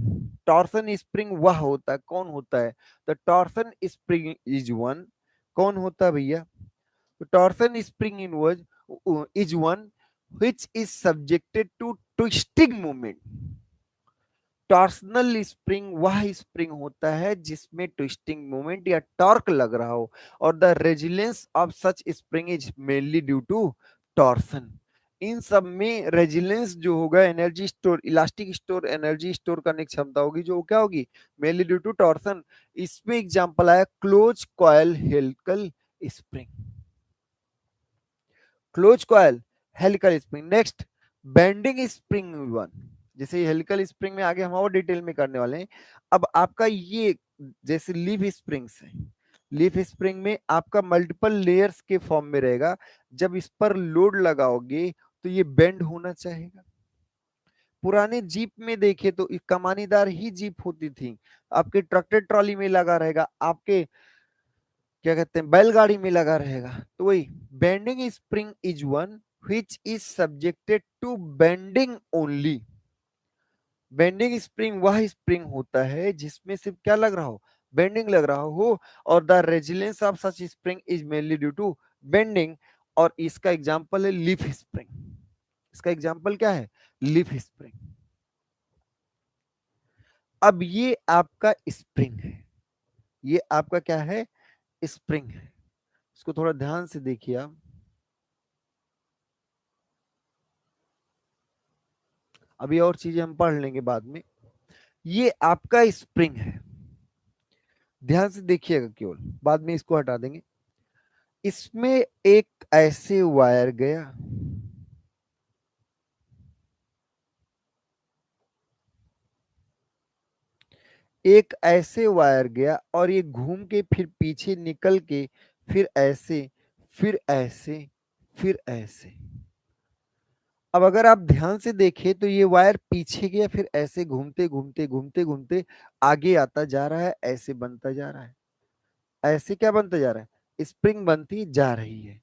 Torsion spring वह होता है, कौन होता है, the torsion spring is one, कौन होता है भैया, तो torsion spring in was is one which is subjected to twisting movement। Torsional spring वह स्प्रिंग होता है जिसमें ट्विस्टिंग मोमेंट या टॉर्क लग रहा हो, और the resilience of such spring is mainly due to torsion. इन सब में रेजिलेंस जो होगा, energy store, elastic store, energy store करने की क्षमता होगी, जो क्या होगी, मेनली ड्यू टू टॉर्सन। इसमें एग्जांपल आया close coil helical spring, close coil helical spring. Next bending spring one, जैसे हेलिकल स्प्रिंग में आगे हम और डिटेल में करने वाले हैं। अब आपका ये जैसे लीफ स्प्रिंग्स है, लीफ स्प्रिंग में आपका मल्टीपल लेयर्स के फॉर्म में रहेगा, जब इस पर लोड लगाओगे तो ये बेंड होना चाहेगा। पुराने जीप में देखे तो कमानीदार ही जीप होती थी, आपके ट्रैक्टर ट्रॉली में लगा रहेगा, आपके क्या कहते हैं बैलगाड़ी में लगा रहेगा। तो वही bending spring is one which is subjected to bending only। Bending spring वह स्प्रिंग होता है जिसमें सिर्फ क्या लग रहा हो, बेंडिंग लग रहा हो, और the resilience of such spring is mainly due to bending. और इसका एग्जांपल है लीफ स्प्रिंग। इसका एग्जांपल क्या है? Leaf spring. अब ये आपका स्प्रिंग है, ये आपका क्या है? स्प्रिंग है। इसको थोड़ा ध्यान से देखिए आप। अभी और चीजें हम पढ़ लेंगे बाद में। ये आपका स्प्रिंग है, ध्यान से देखिएगा केवल, बाद में इसको हटा देंगे। इसमें एक ऐसे वायर गया, एक ऐसे वायर गया, और ये घूम के फिर पीछे निकल के फिर ऐसे, फिर ऐसे, फिर ऐसे। अब अगर आप ध्यान से देखें तो ये वायर पीछे गया, फिर ऐसे घूमते घूमते घूमते घूमते आगे आता जा रहा है, ऐसे बनता जा रहा है। ऐसे क्या बनता जा रहा है? स्प्रिंग बनती जा रही है,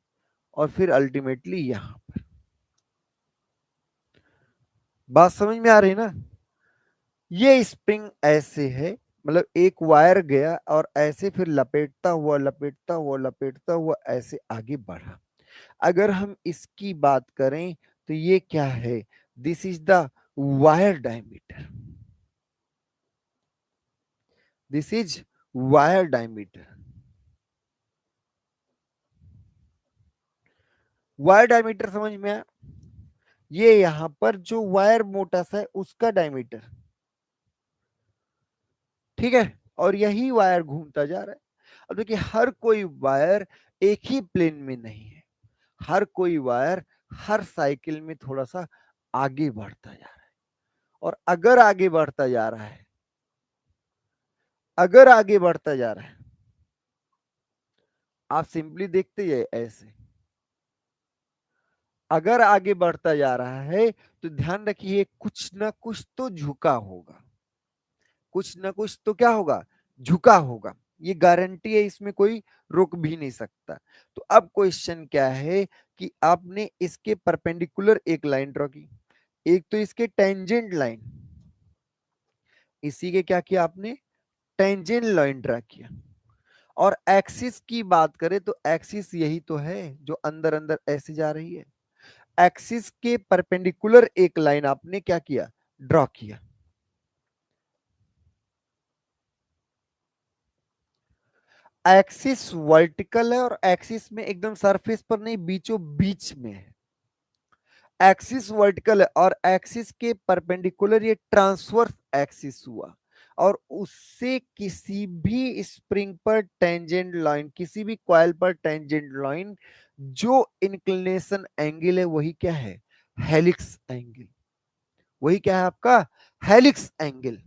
और फिर अल्टीमेटली यहां पर। बात समझ में आ रही है ना? ये स्प्रिंग ऐसे है, मतलब एक वायर गया और ऐसे फिर लपेटता हुआ लपेटता हुआ लपेटता हुआ ऐसे आगे बढ़ा। अगर हम इसकी बात करें तो ये क्या है? This is the wire diameter. This is wire diameter. Wire diameter समझ में आया? ये यहां पर जो वायर मोटा सा है उसका डायमीटर, ठीक है। और यही वायर घूमता जा रहा है। अब देखिए, हर कोई वायर एक ही प्लेन में नहीं है। हर कोई वायर हर साइकिल में थोड़ा सा आगे बढ़ता जा रहा है। और अगर आगे बढ़ता जा रहा है, अगर आगे बढ़ता जा रहा है, आप सिंपली देखते जाइए ऐसे। अगर आगे बढ़ता जा रहा है तो ध्यान रखिए कुछ ना कुछ तो झुका होगा, कुछ ना कुछ तो क्या होगा? झुका होगा। ये गारंटी है, इसमें कोई रोक भी नहीं सकता। तो अब क्वेश्चन क्या है कि आपने इसके परपेंडिकुलर एक लाइन ड्रॉ की, एक तो इसके टेंजेंट लाइन, इसी के क्या किया आपने? टेंजेंट लाइन ड्रा किया। और एक्सिस की बात करें तो एक्सिस यही तो है जो अंदर अंदर ऐसे जा रही है। एक्सिस के परपेंडिकुलर एक लाइन आपने क्या किया? ड्रॉ किया। एक्सिस वर्टिकल है और एक्सिस में एकदम सरफेस पर नहीं, बीचों बीच में है। एक्सिस वर्टिकल है और एक्सिस के परपेंडिकुलर ये ट्रांसवर्स एक्सिस हुआ, और उससे किसी भी स्प्रिंग पर टेंजेंट लाइन, किसी भी कॉइल पर टेंजेंट लाइन जो इंक्लिनेशन एंगल है वही क्या है? Helix angle. वही क्या है आपका? Helix angle.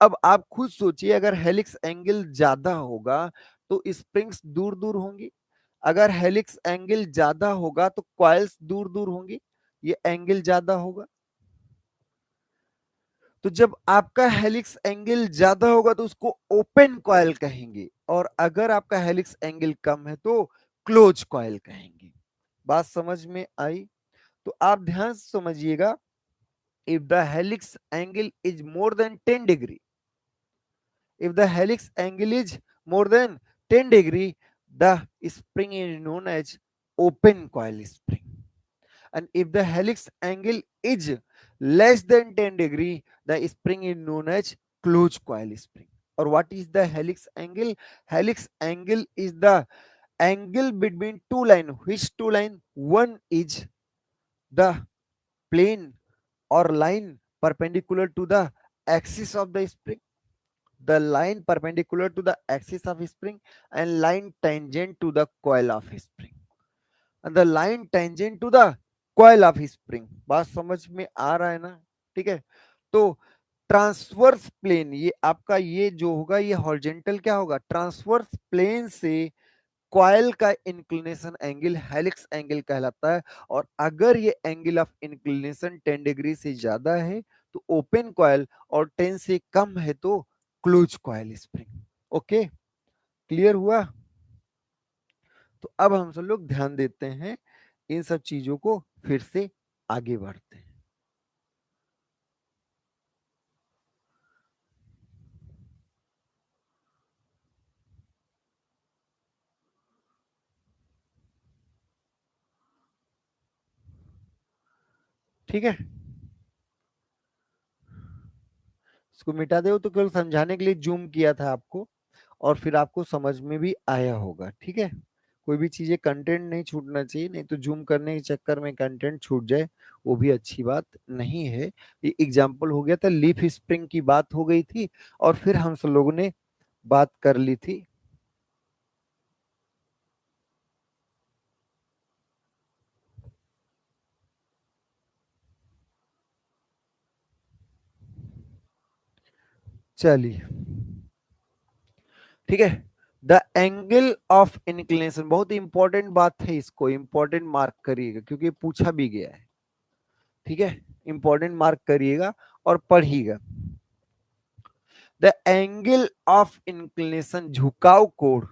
अब आप खुद सोचिए, अगर हेलिक्स एंगल ज्यादा होगा तो स्प्रिंग्स दूर दूर होंगी। अगर हेलिक्स एंगल ज्यादा होगा तो कॉइल्स दूर दूर होंगी। ये एंगल ज्यादा होगा। तो जब आपका हेलिक्स एंगल ज्यादा होगा तो उसको ओपन कॉइल कहेंगे, और अगर आपका हेलिक्स एंगल कम है तो क्लोज कॉइल कहेंगे। बात समझ में आई? तो आप ध्यान से समझिएगा। If the helix angle is more than 10 degree, if the helix angle is more than 10 degree, the spring is known as open coil spring. And if the helix angle is less than 10 degree, the spring is known as closed coil spring. Or what is the helix angle? Helix angle is the angle between two lines. Which two line? One is the plane or line perpendicular to the axis of the spring, the line perpendicular to the axis of spring, and line tangent to the coil of spring, and the line tangent to the coil of spring। बात समझ में आ रहा है ना? ठीक है। तो ट्रांसवर्स प्लेन, ये आपका ये जो होगा ये हॉरिजॉन्टल क्या होगा? ट्रांसवर्स प्लेन से कॉइल का इंक्लिनेशन एंगल हेलिक्स एंगल कहलाता है। और अगर ये एंगल ऑफ इंक्लिनेशन 10 डिग्री से ज्यादा है तो ओपन कॉइल, और 10 से कम है तो close coil spring. Okay, clear हुआ? तो अब हम सब लोग ध्यान देते हैं इन सब चीजों को, फिर से आगे बढ़ते हैं। ठीक है, इसको मिटा दो, तो केवल समझाने के लिए जूम किया था आपको, और फिर आपको समझ में भी आया होगा। ठीक है, कोई भी चीजें कंटेंट नहीं छूटना चाहिए, नहीं तो जूम करने के चक्कर में कंटेंट छूट जाए, वो भी अच्छी बात नहीं है। ये एग्जाम्पल हो गया था, लीफ स्प्रिंग की बात हो गई थी, और फिर हम सब लोगों ने बात कर ली थी। चलिए, ठीक है, द एंगल ऑफ इंक्लिनेशन, बहुत इंपॉर्टेंट बात है, इसको इंपॉर्टेंट मार्क करिएगा क्योंकि पूछा भी गया है। ठीक है, इंपॉर्टेंट मार्क करिएगा और पढ़िएगा। द एंगल ऑफ इंक्लिनेशन, झुकाव कोण,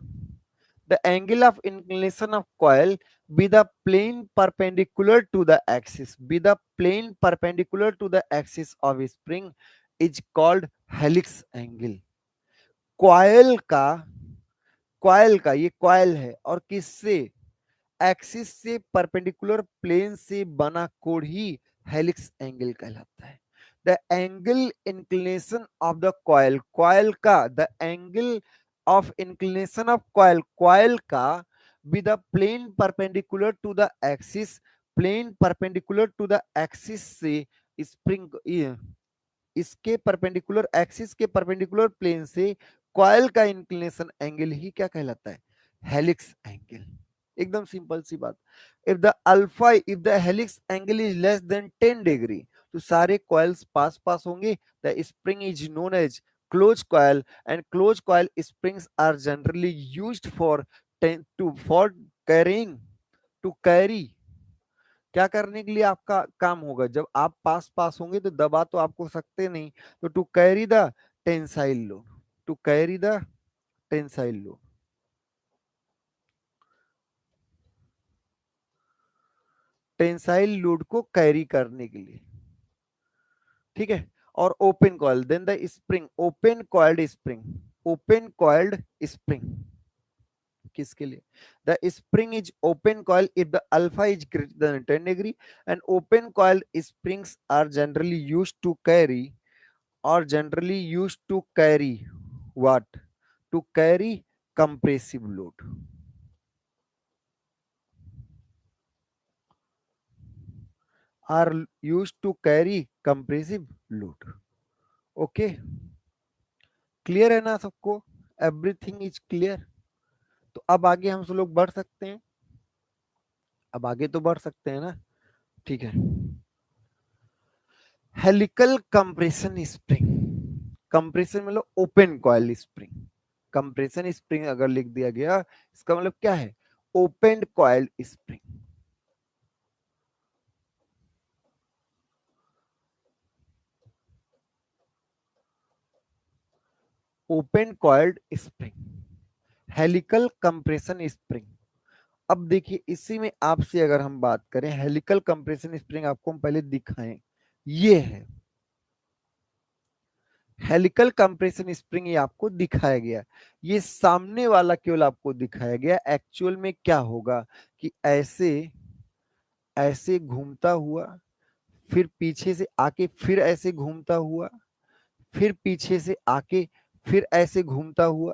the angle of inclination of coil with the plane perpendicular to the axis, with the plane perpendicular to the axis of spring is called helix angle। Coil का, कॉइल का, ये कॉइल है और किससे, एक्सिस से परपेंडिकुलर प्लेन से बना कोण ही हेलिक्स एंगल कहलाता है। The angle inclination of the coil, coil का, the angle of inclination of coil, coil का with the plane perpendicular to the axis, plane perpendicular to the axis से स्प्रिंग, इसके परपेंडिकुलर, एक्सिस के परपेंडिकुलर प्लेन से कॉइल का इंक्लिनेशन एंगल ही क्या कहलाता है, हेलिक्स एंगल। एकदम सिंपल सी बात। If the alpha, if the helix angle is less than 10 degree, तो सारे कॉइल्स पास पास होंगे, the spring is known as close coil, and close coil springs are generally used for for carrying, to carry, क्या करने के लिए आपका काम होगा, जब आप पास पास होंगे तो दबा तो आपको सकते नहीं, तो to carry the tensile load, to carry the tensile load, tensile load को कैरी करने के लिए। ठीक है, और open coil, then the spring, open coiled spring, open coiled spring किसके लिए, the spring is open coil if the alpha is greater than 10 degree, and open coiled springs are generally used to carry, or generally used to carry what, to carry compressive load, are used to carry compressive load। Okay, clear है ना सबको, एवरीथिंग इज क्लियर। तो अब आगे हम सब लोग बढ़ सकते हैं, अब आगे तो बढ़ सकते हैं ना। ठीक है, हेलिकल कंप्रेशन स्प्रिंग, कंप्रेशन मतलब open coil spring, compression spring अगर लिख दिया गया, इसका मतलब क्या है, open coil spring, open coiled spring, helical compression spring. अब देखिए, इसी में आपसे अगर हम बात करें, हेलिकल कंप्रेशन स्प्रिंग आपको हम पहले दिखाएं, ये है हेलिकल कंप्रेशन स्प्रिंग, ये आपको दिखाया गया, ये सामने वाला केवल आपको दिखाया गया, एक्चुअल में क्या होगा कि ऐसे, ऐसे घूमता हुआ, फिर पीछे से आके फिर ऐसे घूमता हुआ, फिर पीछे से आके फिर ऐसे घूमता हुआ,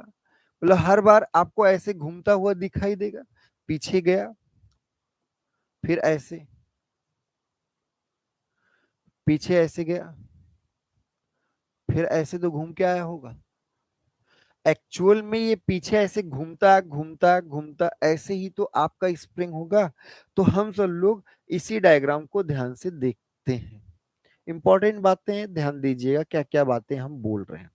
मतलब हर बार आपको ऐसे घूमता हुआ दिखाई देगा, पीछे गया, फिर ऐसे, पीछे ऐसे गया, फिर ऐसे तो घूम के आया होगा। एक्चुअल में ये पीछे ऐसे घूमता घूमता घूमता ऐसे ही तो आपका स्प्रिंग होगा। तो हम सब लोग इसी डायग्राम को ध्यान से देखते हैं, इंपॉर्टेंट बातें ध्यान दीजिएगा, क्या क्या बातें हम बोल रहे हैं।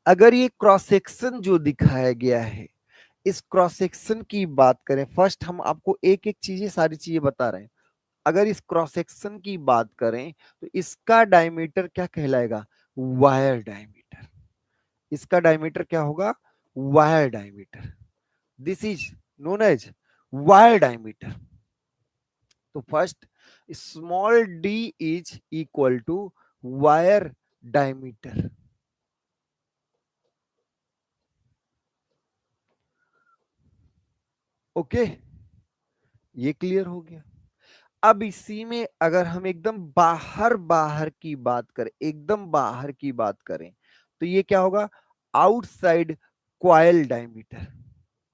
अगर ये क्रॉस सेक्शन जो दिखाया गया है, इस क्रॉस सेक्शन की बात करें, फर्स्ट हम आपको एक एक चीजें, सारी चीजें बता रहे हैं। अगर इस क्रॉस सेक्शन की बात करें तो इसका डायमीटर क्या कहलाएगा, वायर डायमीटर, इसका डायमीटर क्या होगा, wire diameter, this is known as wire diameter. तो first, small D is equal to wire diameter. Okay, ये क्लियर हो गया। अब इसी में अगर हम एकदम बाहर बाहर की बात करें, एकदम बाहर की बात करें, तो ये क्या होगा? Outside coil diameter.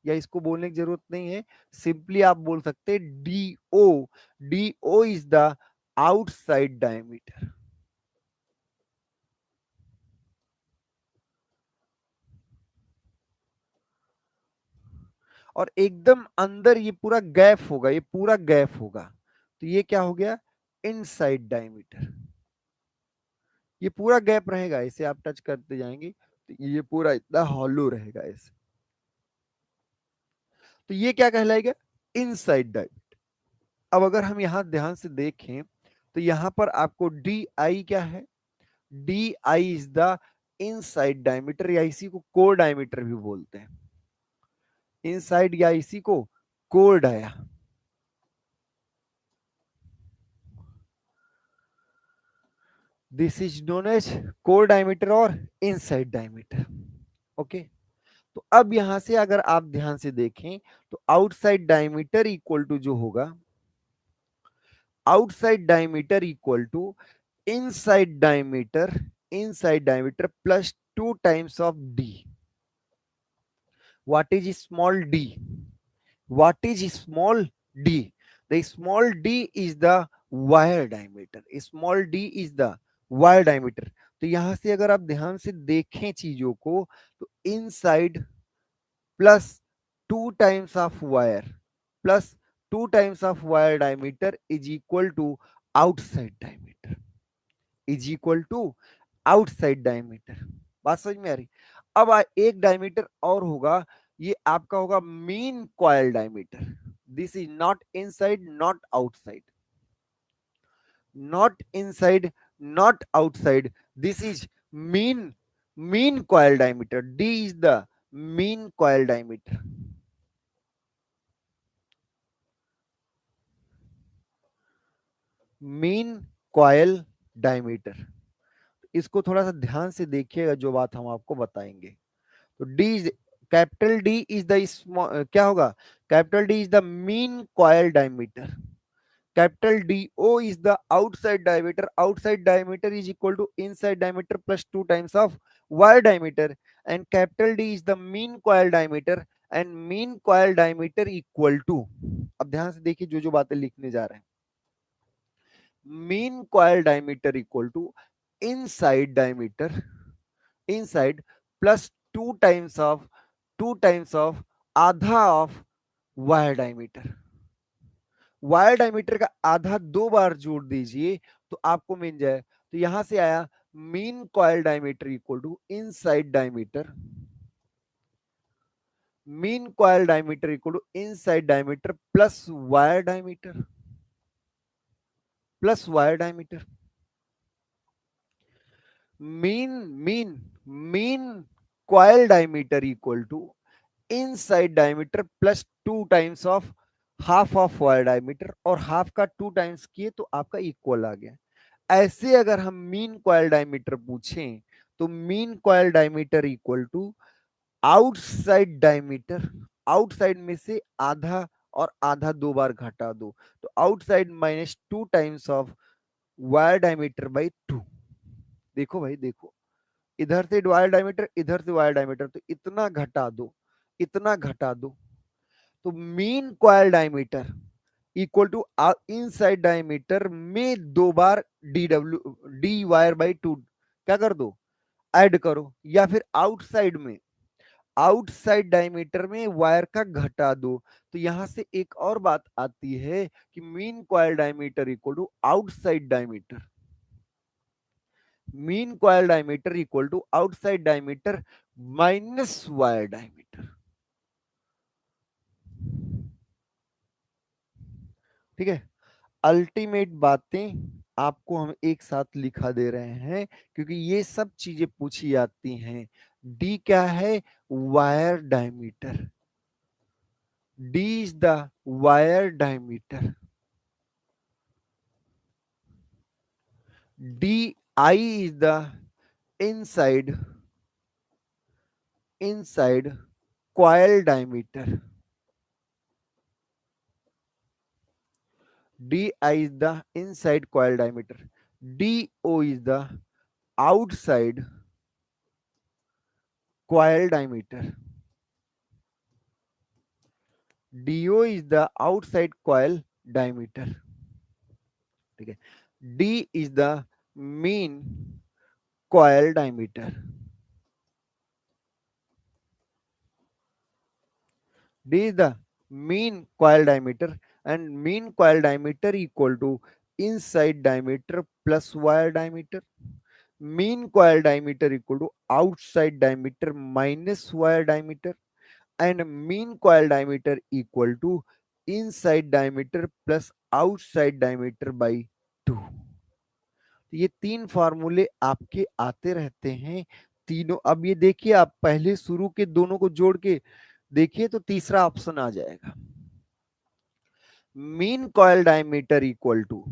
या इसको बोलने की जरूरत नहीं है, सिंपली आप बोल सकते हैं D O. D O is the outside diameter. और एकदम अंदर ये पूरा गैप होगा, ये पूरा गैप होगा, तो ये क्या हो गया? Inside diameter. ये पूरा गैप रहेगा, इसे आप टच करते जाएंगे तो ये पूरा इतना हॉलो रहेगा ऐसे, तो ये क्या कहलाएगा? Inside diameter. अब अगर हम यहां ध्यान से देखें तो यहां पर आपको डी आई क्या है? D I is the inside diameter, या इसी को कोर डायमीटर भी बोलते हैं। इनसाइड या इसी को core dia. This is known as core diameter और इनसाइड डायमीटर। ओके, तो अब यहां से अगर आप ध्यान से देखें तो आउटसाइड डायमीटर इक्वल टू जो होगा, outside diameter equal to inside diameter, inside diameter plus 2 times of d. What is small d? What is small d? The small d is the wire diameter. Small d is the wire diameter. तो यहां से अगर आप ध्यान से देखें चीजों को, तो inside plus 2 times of wire plus 2 times of wire diameter is equal to outside diameter, is equal to outside diameter. बात समझ में आ रही? अब एक डायमीटर और होगा, ये आपका होगा mean coil diameter. This is not inside not outside, not inside not outside, this is mean, mean coil diameter. D is the mean coil diameter. Mean coil diameter, इसको थोड़ा सा ध्यान से देखिएगा जो बात हम आपको बताएंगे। तो D is, capital D is the small, क्या होगा? Capital D is the mean coil diameter, capital D O is the outside diameter, outside diameter is equal to inside diameter plus 2 times of wire diameter, and capital D is the mean coil diameter, and mean coil diameter equal to, अब ध्यान से देखिए जो जो बातें लिखने जा रहे हैं, mean coil diameter equal to inside diameter, inside plus 2 times of आधा of wire diameter. Wire diameter का आधा 2 बार जोड़ दीजिए तो आपको मिल जाए, तो यहां से आया mean coil diameter equal to inside diameter, mean coil diameter equal to inside diameter plus wire diameter, plus wire diameter. Mean mean mean coil diameter equal to inside diameter plus 2 times of half of wire diameter, और हाफ का 2 times किए तो आपका इक्वल आ गया। ऐसे अगर हम मीन कॉइल डायमीटर पूछें तो mean coil diameter equal to outside diameter, outside में से आधा और आधा 2 बार घटा दो, तो outside minus 2 times of wire diameter by 2। देखो भाई देखो, इधर से वायर डायमीटर, इधर से वायर डायमीटर, तो इतना घटा दो, इतना घटा दो, तो mean coil diameter equal to inside diameter में 2 बार D W D wire by 2 क्या कर दो? ऐड करो, या फिर आउटसाइड में, आउटसाइड डायमीटर में वायर का घटा दो। तो यहां से एक और बात आती है कि mean coil diameter equal to outside diameter, mean coil diameter equal to outside diameter minus wire diameter. ठीक है, अल्टीमेट बातें आपको हम एक साथ लिखा दे रहे हैं क्योंकि ये सब चीजें पूछी जाती हैं। डी क्या है? Wire diameter, D is the wire diameter, D I is the inside, inside coil diameter, di is the inside coil diameter, do is the outside coil diameter, do is the outside coil diameter, ठीक है, d is the mean coil diameter, d is the mean coil diameter, and mean coil diameter equal to inside diameter plus wire diameter, mean coil diameter equal to outside diameter minus wire diameter, and mean coil diameter equal to inside diameter plus outside diameter by 2। तो ये तीन फार्मूले आपके आते रहते हैं तीनों। अब ये देखिए, आप पहले शुरू के दोनों को जोड़ के देखिए तो तीसरा ऑप्शन आ जाएगा, mean coil diameter equal to,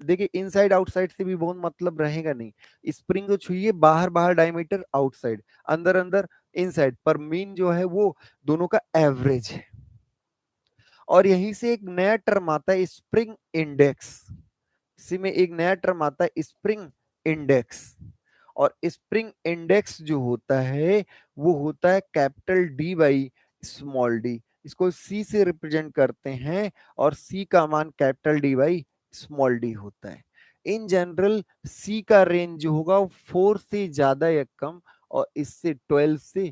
देखिए इनसाइड आउटसाइड से भी बहुत मतलब रहेगा नहीं, स्प्रिंग को छुइए, बाहर बाहर डायमीटर, आउटसाइड अंदर अंदर इनसाइड, पर मीन जो है वो दोनों का एवरेज है। और यहीं से एक नया टर्म आता है स्प्रिंग इंडेक्स, इसी में एक नया टर्म आता है स्प्रिंग इंडेक्स। और स्प्रिंग इंडेक्स जो होता है वो होता है capital D by small D, इसको सी से रिप्रेजेंट करते हैं और सी का मान capital D by small D होता है। इन जनरल सी का रेंज जो होगा वो 4 से ज्यादा या कम और इससे 12 से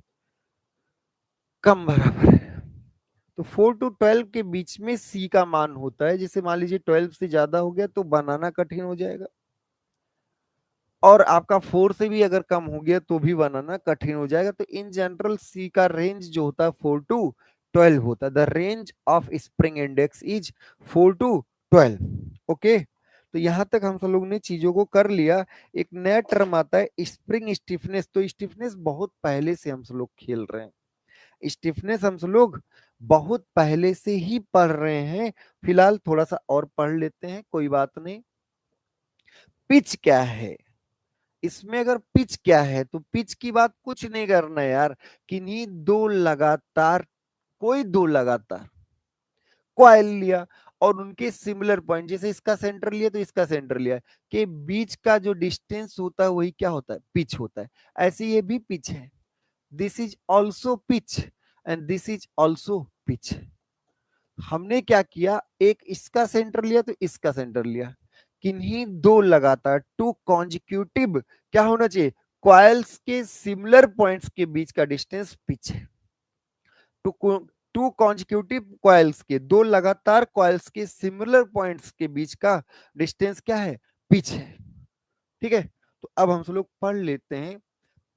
कम बराबर है। तो 4 to 12 के बीच में सी का मान होता है, जैसे मान लीजिए 12 से ज्यादा हो गया तो बनाना कठिन हो जाएगा, और आपका 4 से भी अगर कम हो गया तो भी बनाना कठिन हो जाएगा। तो इन जनरल सी का रेंज जो होता है 4 to 12 होता है। The range of spring index is 4 to 12। Okay, तो यहां तक हम सब लोग ने चीजों को कर लिया। एक नया टर्म आता है स्प्रिंग स्टिफनेस। तो स्टिफनेस बहुत पहले से हम सब लोग खेल रहे हैं, स्टिफनेस हम सब लोग बहुत पहले से ही पढ़ रहे हैं, फिलहाल थोड़ा सा और पढ़ लेते हैं, कोई बात नहीं। पिच क्या है, इसमें अगर पिच क्या है तो पिच की बात कुछ नहीं करना है यार, किन्हीं दो लगातार, कोई दो लगातार कॉइल लिया और उनके सिमिलर पॉइंट, जैसे इसका सेंटर लिया तो इसका सेंटर लिया, के बीच का जो डिस्टेंस होता है वही क्या होता है, पिच होता है। ऐसे ये भी पिच है, this is also pitch and this is also pitch. हमने क्या किया, एक इसका सेंटर लिया तो इसका सेंटर लिया, किन्हीं दो लगातार टू कॉन्जिक्यूटिव क्या होना चाहिए, कॉइल्स के सिमिलर पॉइंट्स के बीच का डिस्टेंस पिच है। टू कॉन्जिक्यूटिव कॉइल्स के, दो लगातार कॉइल्स के सिमिलर पॉइंट्स के बीच का डिस्टेंस क्या है, पिच है। ठीक है, तो अब हम सब लोग पढ़ लेते हैं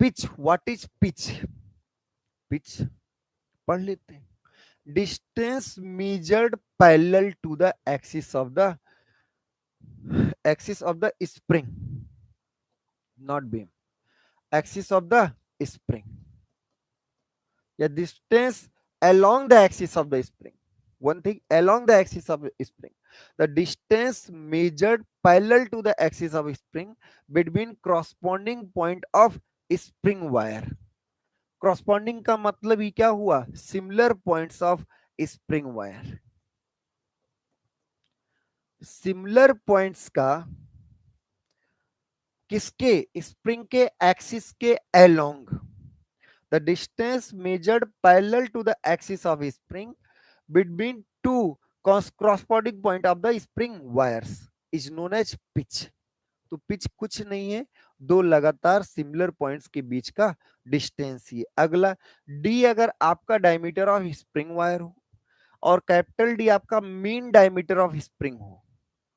pitch, what is pitch. Pitch पढ़ लेते हैं, distance measured parallel to the axis of the spring, not beam, axis of the spring, या distance along the axis of the spring, one thing along the axis of the spring, the distance measured parallel to the axis of spring between corresponding point of spring wire। corresponding का मतलब ही क्या हुआ, similar points of spring wire। Similar points का किसके, स्प्रिंग के एक्सिस के along, the distance measured parallel to the axis of spring between two corresponding point of the spring wires is known as pitch. तो पिच कुछ नहीं है, दो लगातार सिमिलर पॉइंट्स के बीच का डिस्टेंस ही है। अगला डी अगर आपका डायमीटर ऑफ स्प्रिंग वायर हो और कैपिटल डी आपका मीन डायमीटर ऑफ स्प्रिंग हो,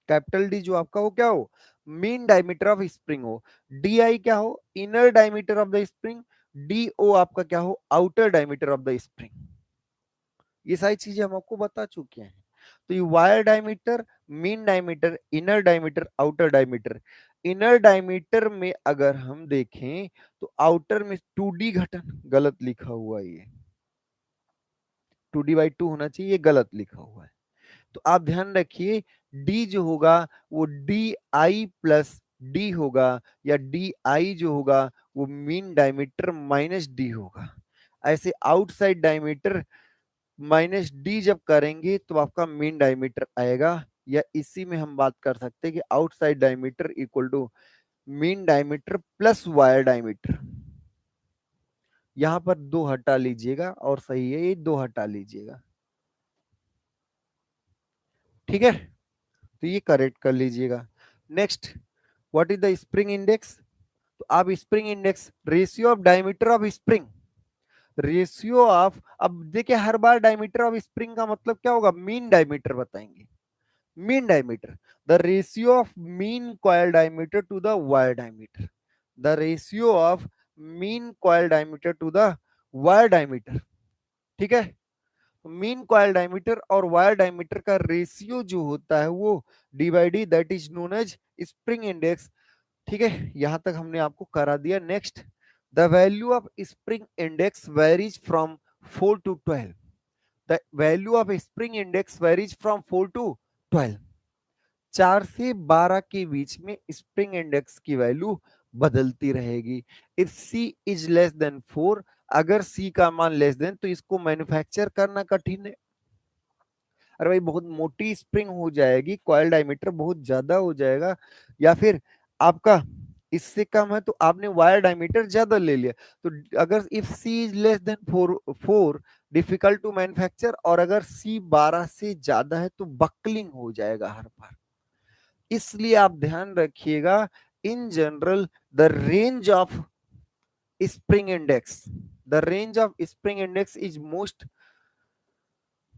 कैपिटल डी जो आपका हो क्या हो, मीन डायमीटर ऑफ स्प्रिंग हो, डी आई क्या हो, inner diameter of the spring, D O आपका क्या हो, outer diameter of the spring. ये सारी चीजें हम आपको बता चुके हैं। तो ये wire diameter, mean diameter, inner diameter, outer diameter. Inner diameter में अगर हम देखें तो आउटर में 2D घटन गलत लिखा हुआ है, ये 2D/2 होना चाहिए, ये गलत लिखा हुआ है। तो आप ध्यान रखिए, डी जो होगा वो डी आई प्लस डी होगा, या डी आई जो होगा वो मीन डायमीटर माइनस डी होगा। ऐसे आउटसाइड डायमीटर माइनस डी जब करेंगे तो आपका मीन डायमीटर आएगा, या इसी में हम बात कर सकते हैं कि outside diameter equal to mean diameter plus wire diameter. यहां पर 2 हटा लीजिएगा और सही है, ये 2 हटा लीजिएगा, ठीक है। तो ये करेक्ट कर लीजिएगा। Next, what is the spring index? तो आप spring index, ratio of diameter of spring, ratio of, अब देखिए हर बार डायमीटर ऑफ स्प्रिंग का मतलब क्या होगा, मीन डायमीटर बताएंगे, mean diameter, the ratio of mean coil diameter to the wire diameter, the ratio of mean coil diameter to the wire diameter, ठीक है। मीन कॉइल डायमीटर और वायर डायमीटर का रेशियो जो होता है वो D by D, that is known as spring index, ठीक है। यहां तक हमने आपको करा दिया। Next, the value of spring index varies from 4 to 12, the value of spring index varies from 4 to 12, 4 से 12 के बीच में स्प्रिंग इंडेक्स की वैल्यू बदलती रहेगी। If C is less than 4, अगर सी का मान लेस देन, तो इसको मैन्युफैक्चर करना कठिन है। अरे भाई बहुत मोटी स्प्रिंग हो जाएगी, कॉइल डायमीटर बहुत ज्यादा हो जाएगा, या फिर आपका इससे कम है तो आपने वायर डायमीटर ज्यादा ले लिया। तो अगर if C is less than 4 difficult to manufacture, और अगर सी 12 से ज्यादा है तो बकलिंग हो जाएगा हर बार। इसलिए आप ध्यान रखिएगा, in general the range of spring index, the range of spring index is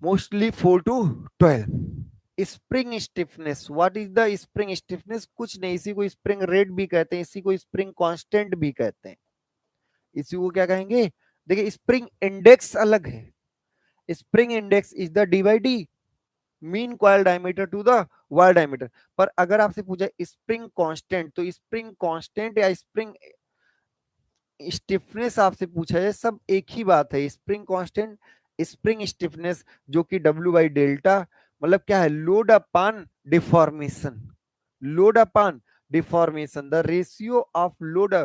mostly 4 to 12। Spring stiffness, what is the spring stiffness? कुछ नहीं, इसी को स्प्रिंग रेट भी कहते हैं, इसी को स्प्रिंग कांस्टेंट भी कहते हैं। इसी को क्या कहेंगे? देखिए स्प्रिंग इंडेक्स अलग है, spring index is the D by D mean coil diameter to the wire diameter. पर अगर आपसे पूछा स्प्रिंग कांस्टेंट, तो स्प्रिंग कांस्टेंट या स्प्रिंग स्टिफनेस आपसे पूछा है, सब एक ही बात है। स्प्रिंग कांस्टेंट, स्प्रिंग स्टिफनेस, जो कि डब्ल्यू बाई डेल्टा, मतलब क्या है, load upon deformation, load upon deformation, the ratio of load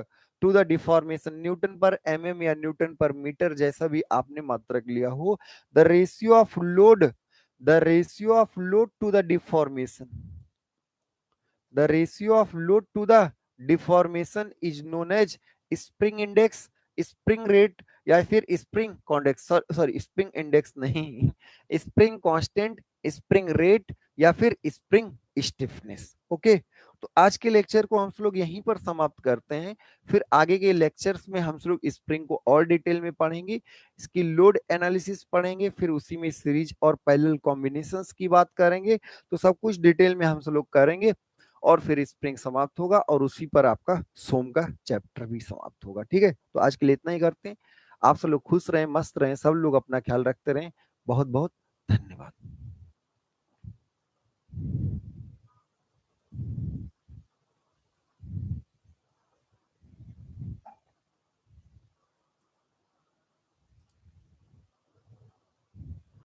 to the deformation, newton per mm या न्यूटन पर मीटर, जैसा भी आपने मात्रक लिया हो, the ratio of load, the ratio of load to the deformation, the ratio of load to the deformation is known as spring index, spring rate, या फिर स्प्रिंग कॉन्डेक्स, सॉरी स्प्रिंग इंडेक्स नहीं, स्प्रिंग कांस्टेंट, स्प्रिंग रेट, या फिर स्प्रिंग स्टिफनेस। ओके, तो आज के लेक्चर को हम लोग यहीं पर समाप्त करते हैं। फिर आगे के लेक्चर्स में हम लोग स्प्रिंग को और डिटेल में पढ़ेंगे, इसकी लोड एनालिसिस पढ़ेंगे, फिर उसी में सीरीज और पैरेलल कॉम्बिनेशंस की बात करेंगे। तो सब कुछ डिटेल में हम लोग करेंगे, और फिर स्प्रिंग समाप्त होगा और उसी पर आपका सोम का चैप्टर भी समाप्त होगा। ठीक है, तो आज के लिए इतना ही करते हैं। आप सब लोग खुश रहें, मस्त रहें, सब लोग अपना ख्याल रखते रहें। बहुत बहुत धन्यवाद।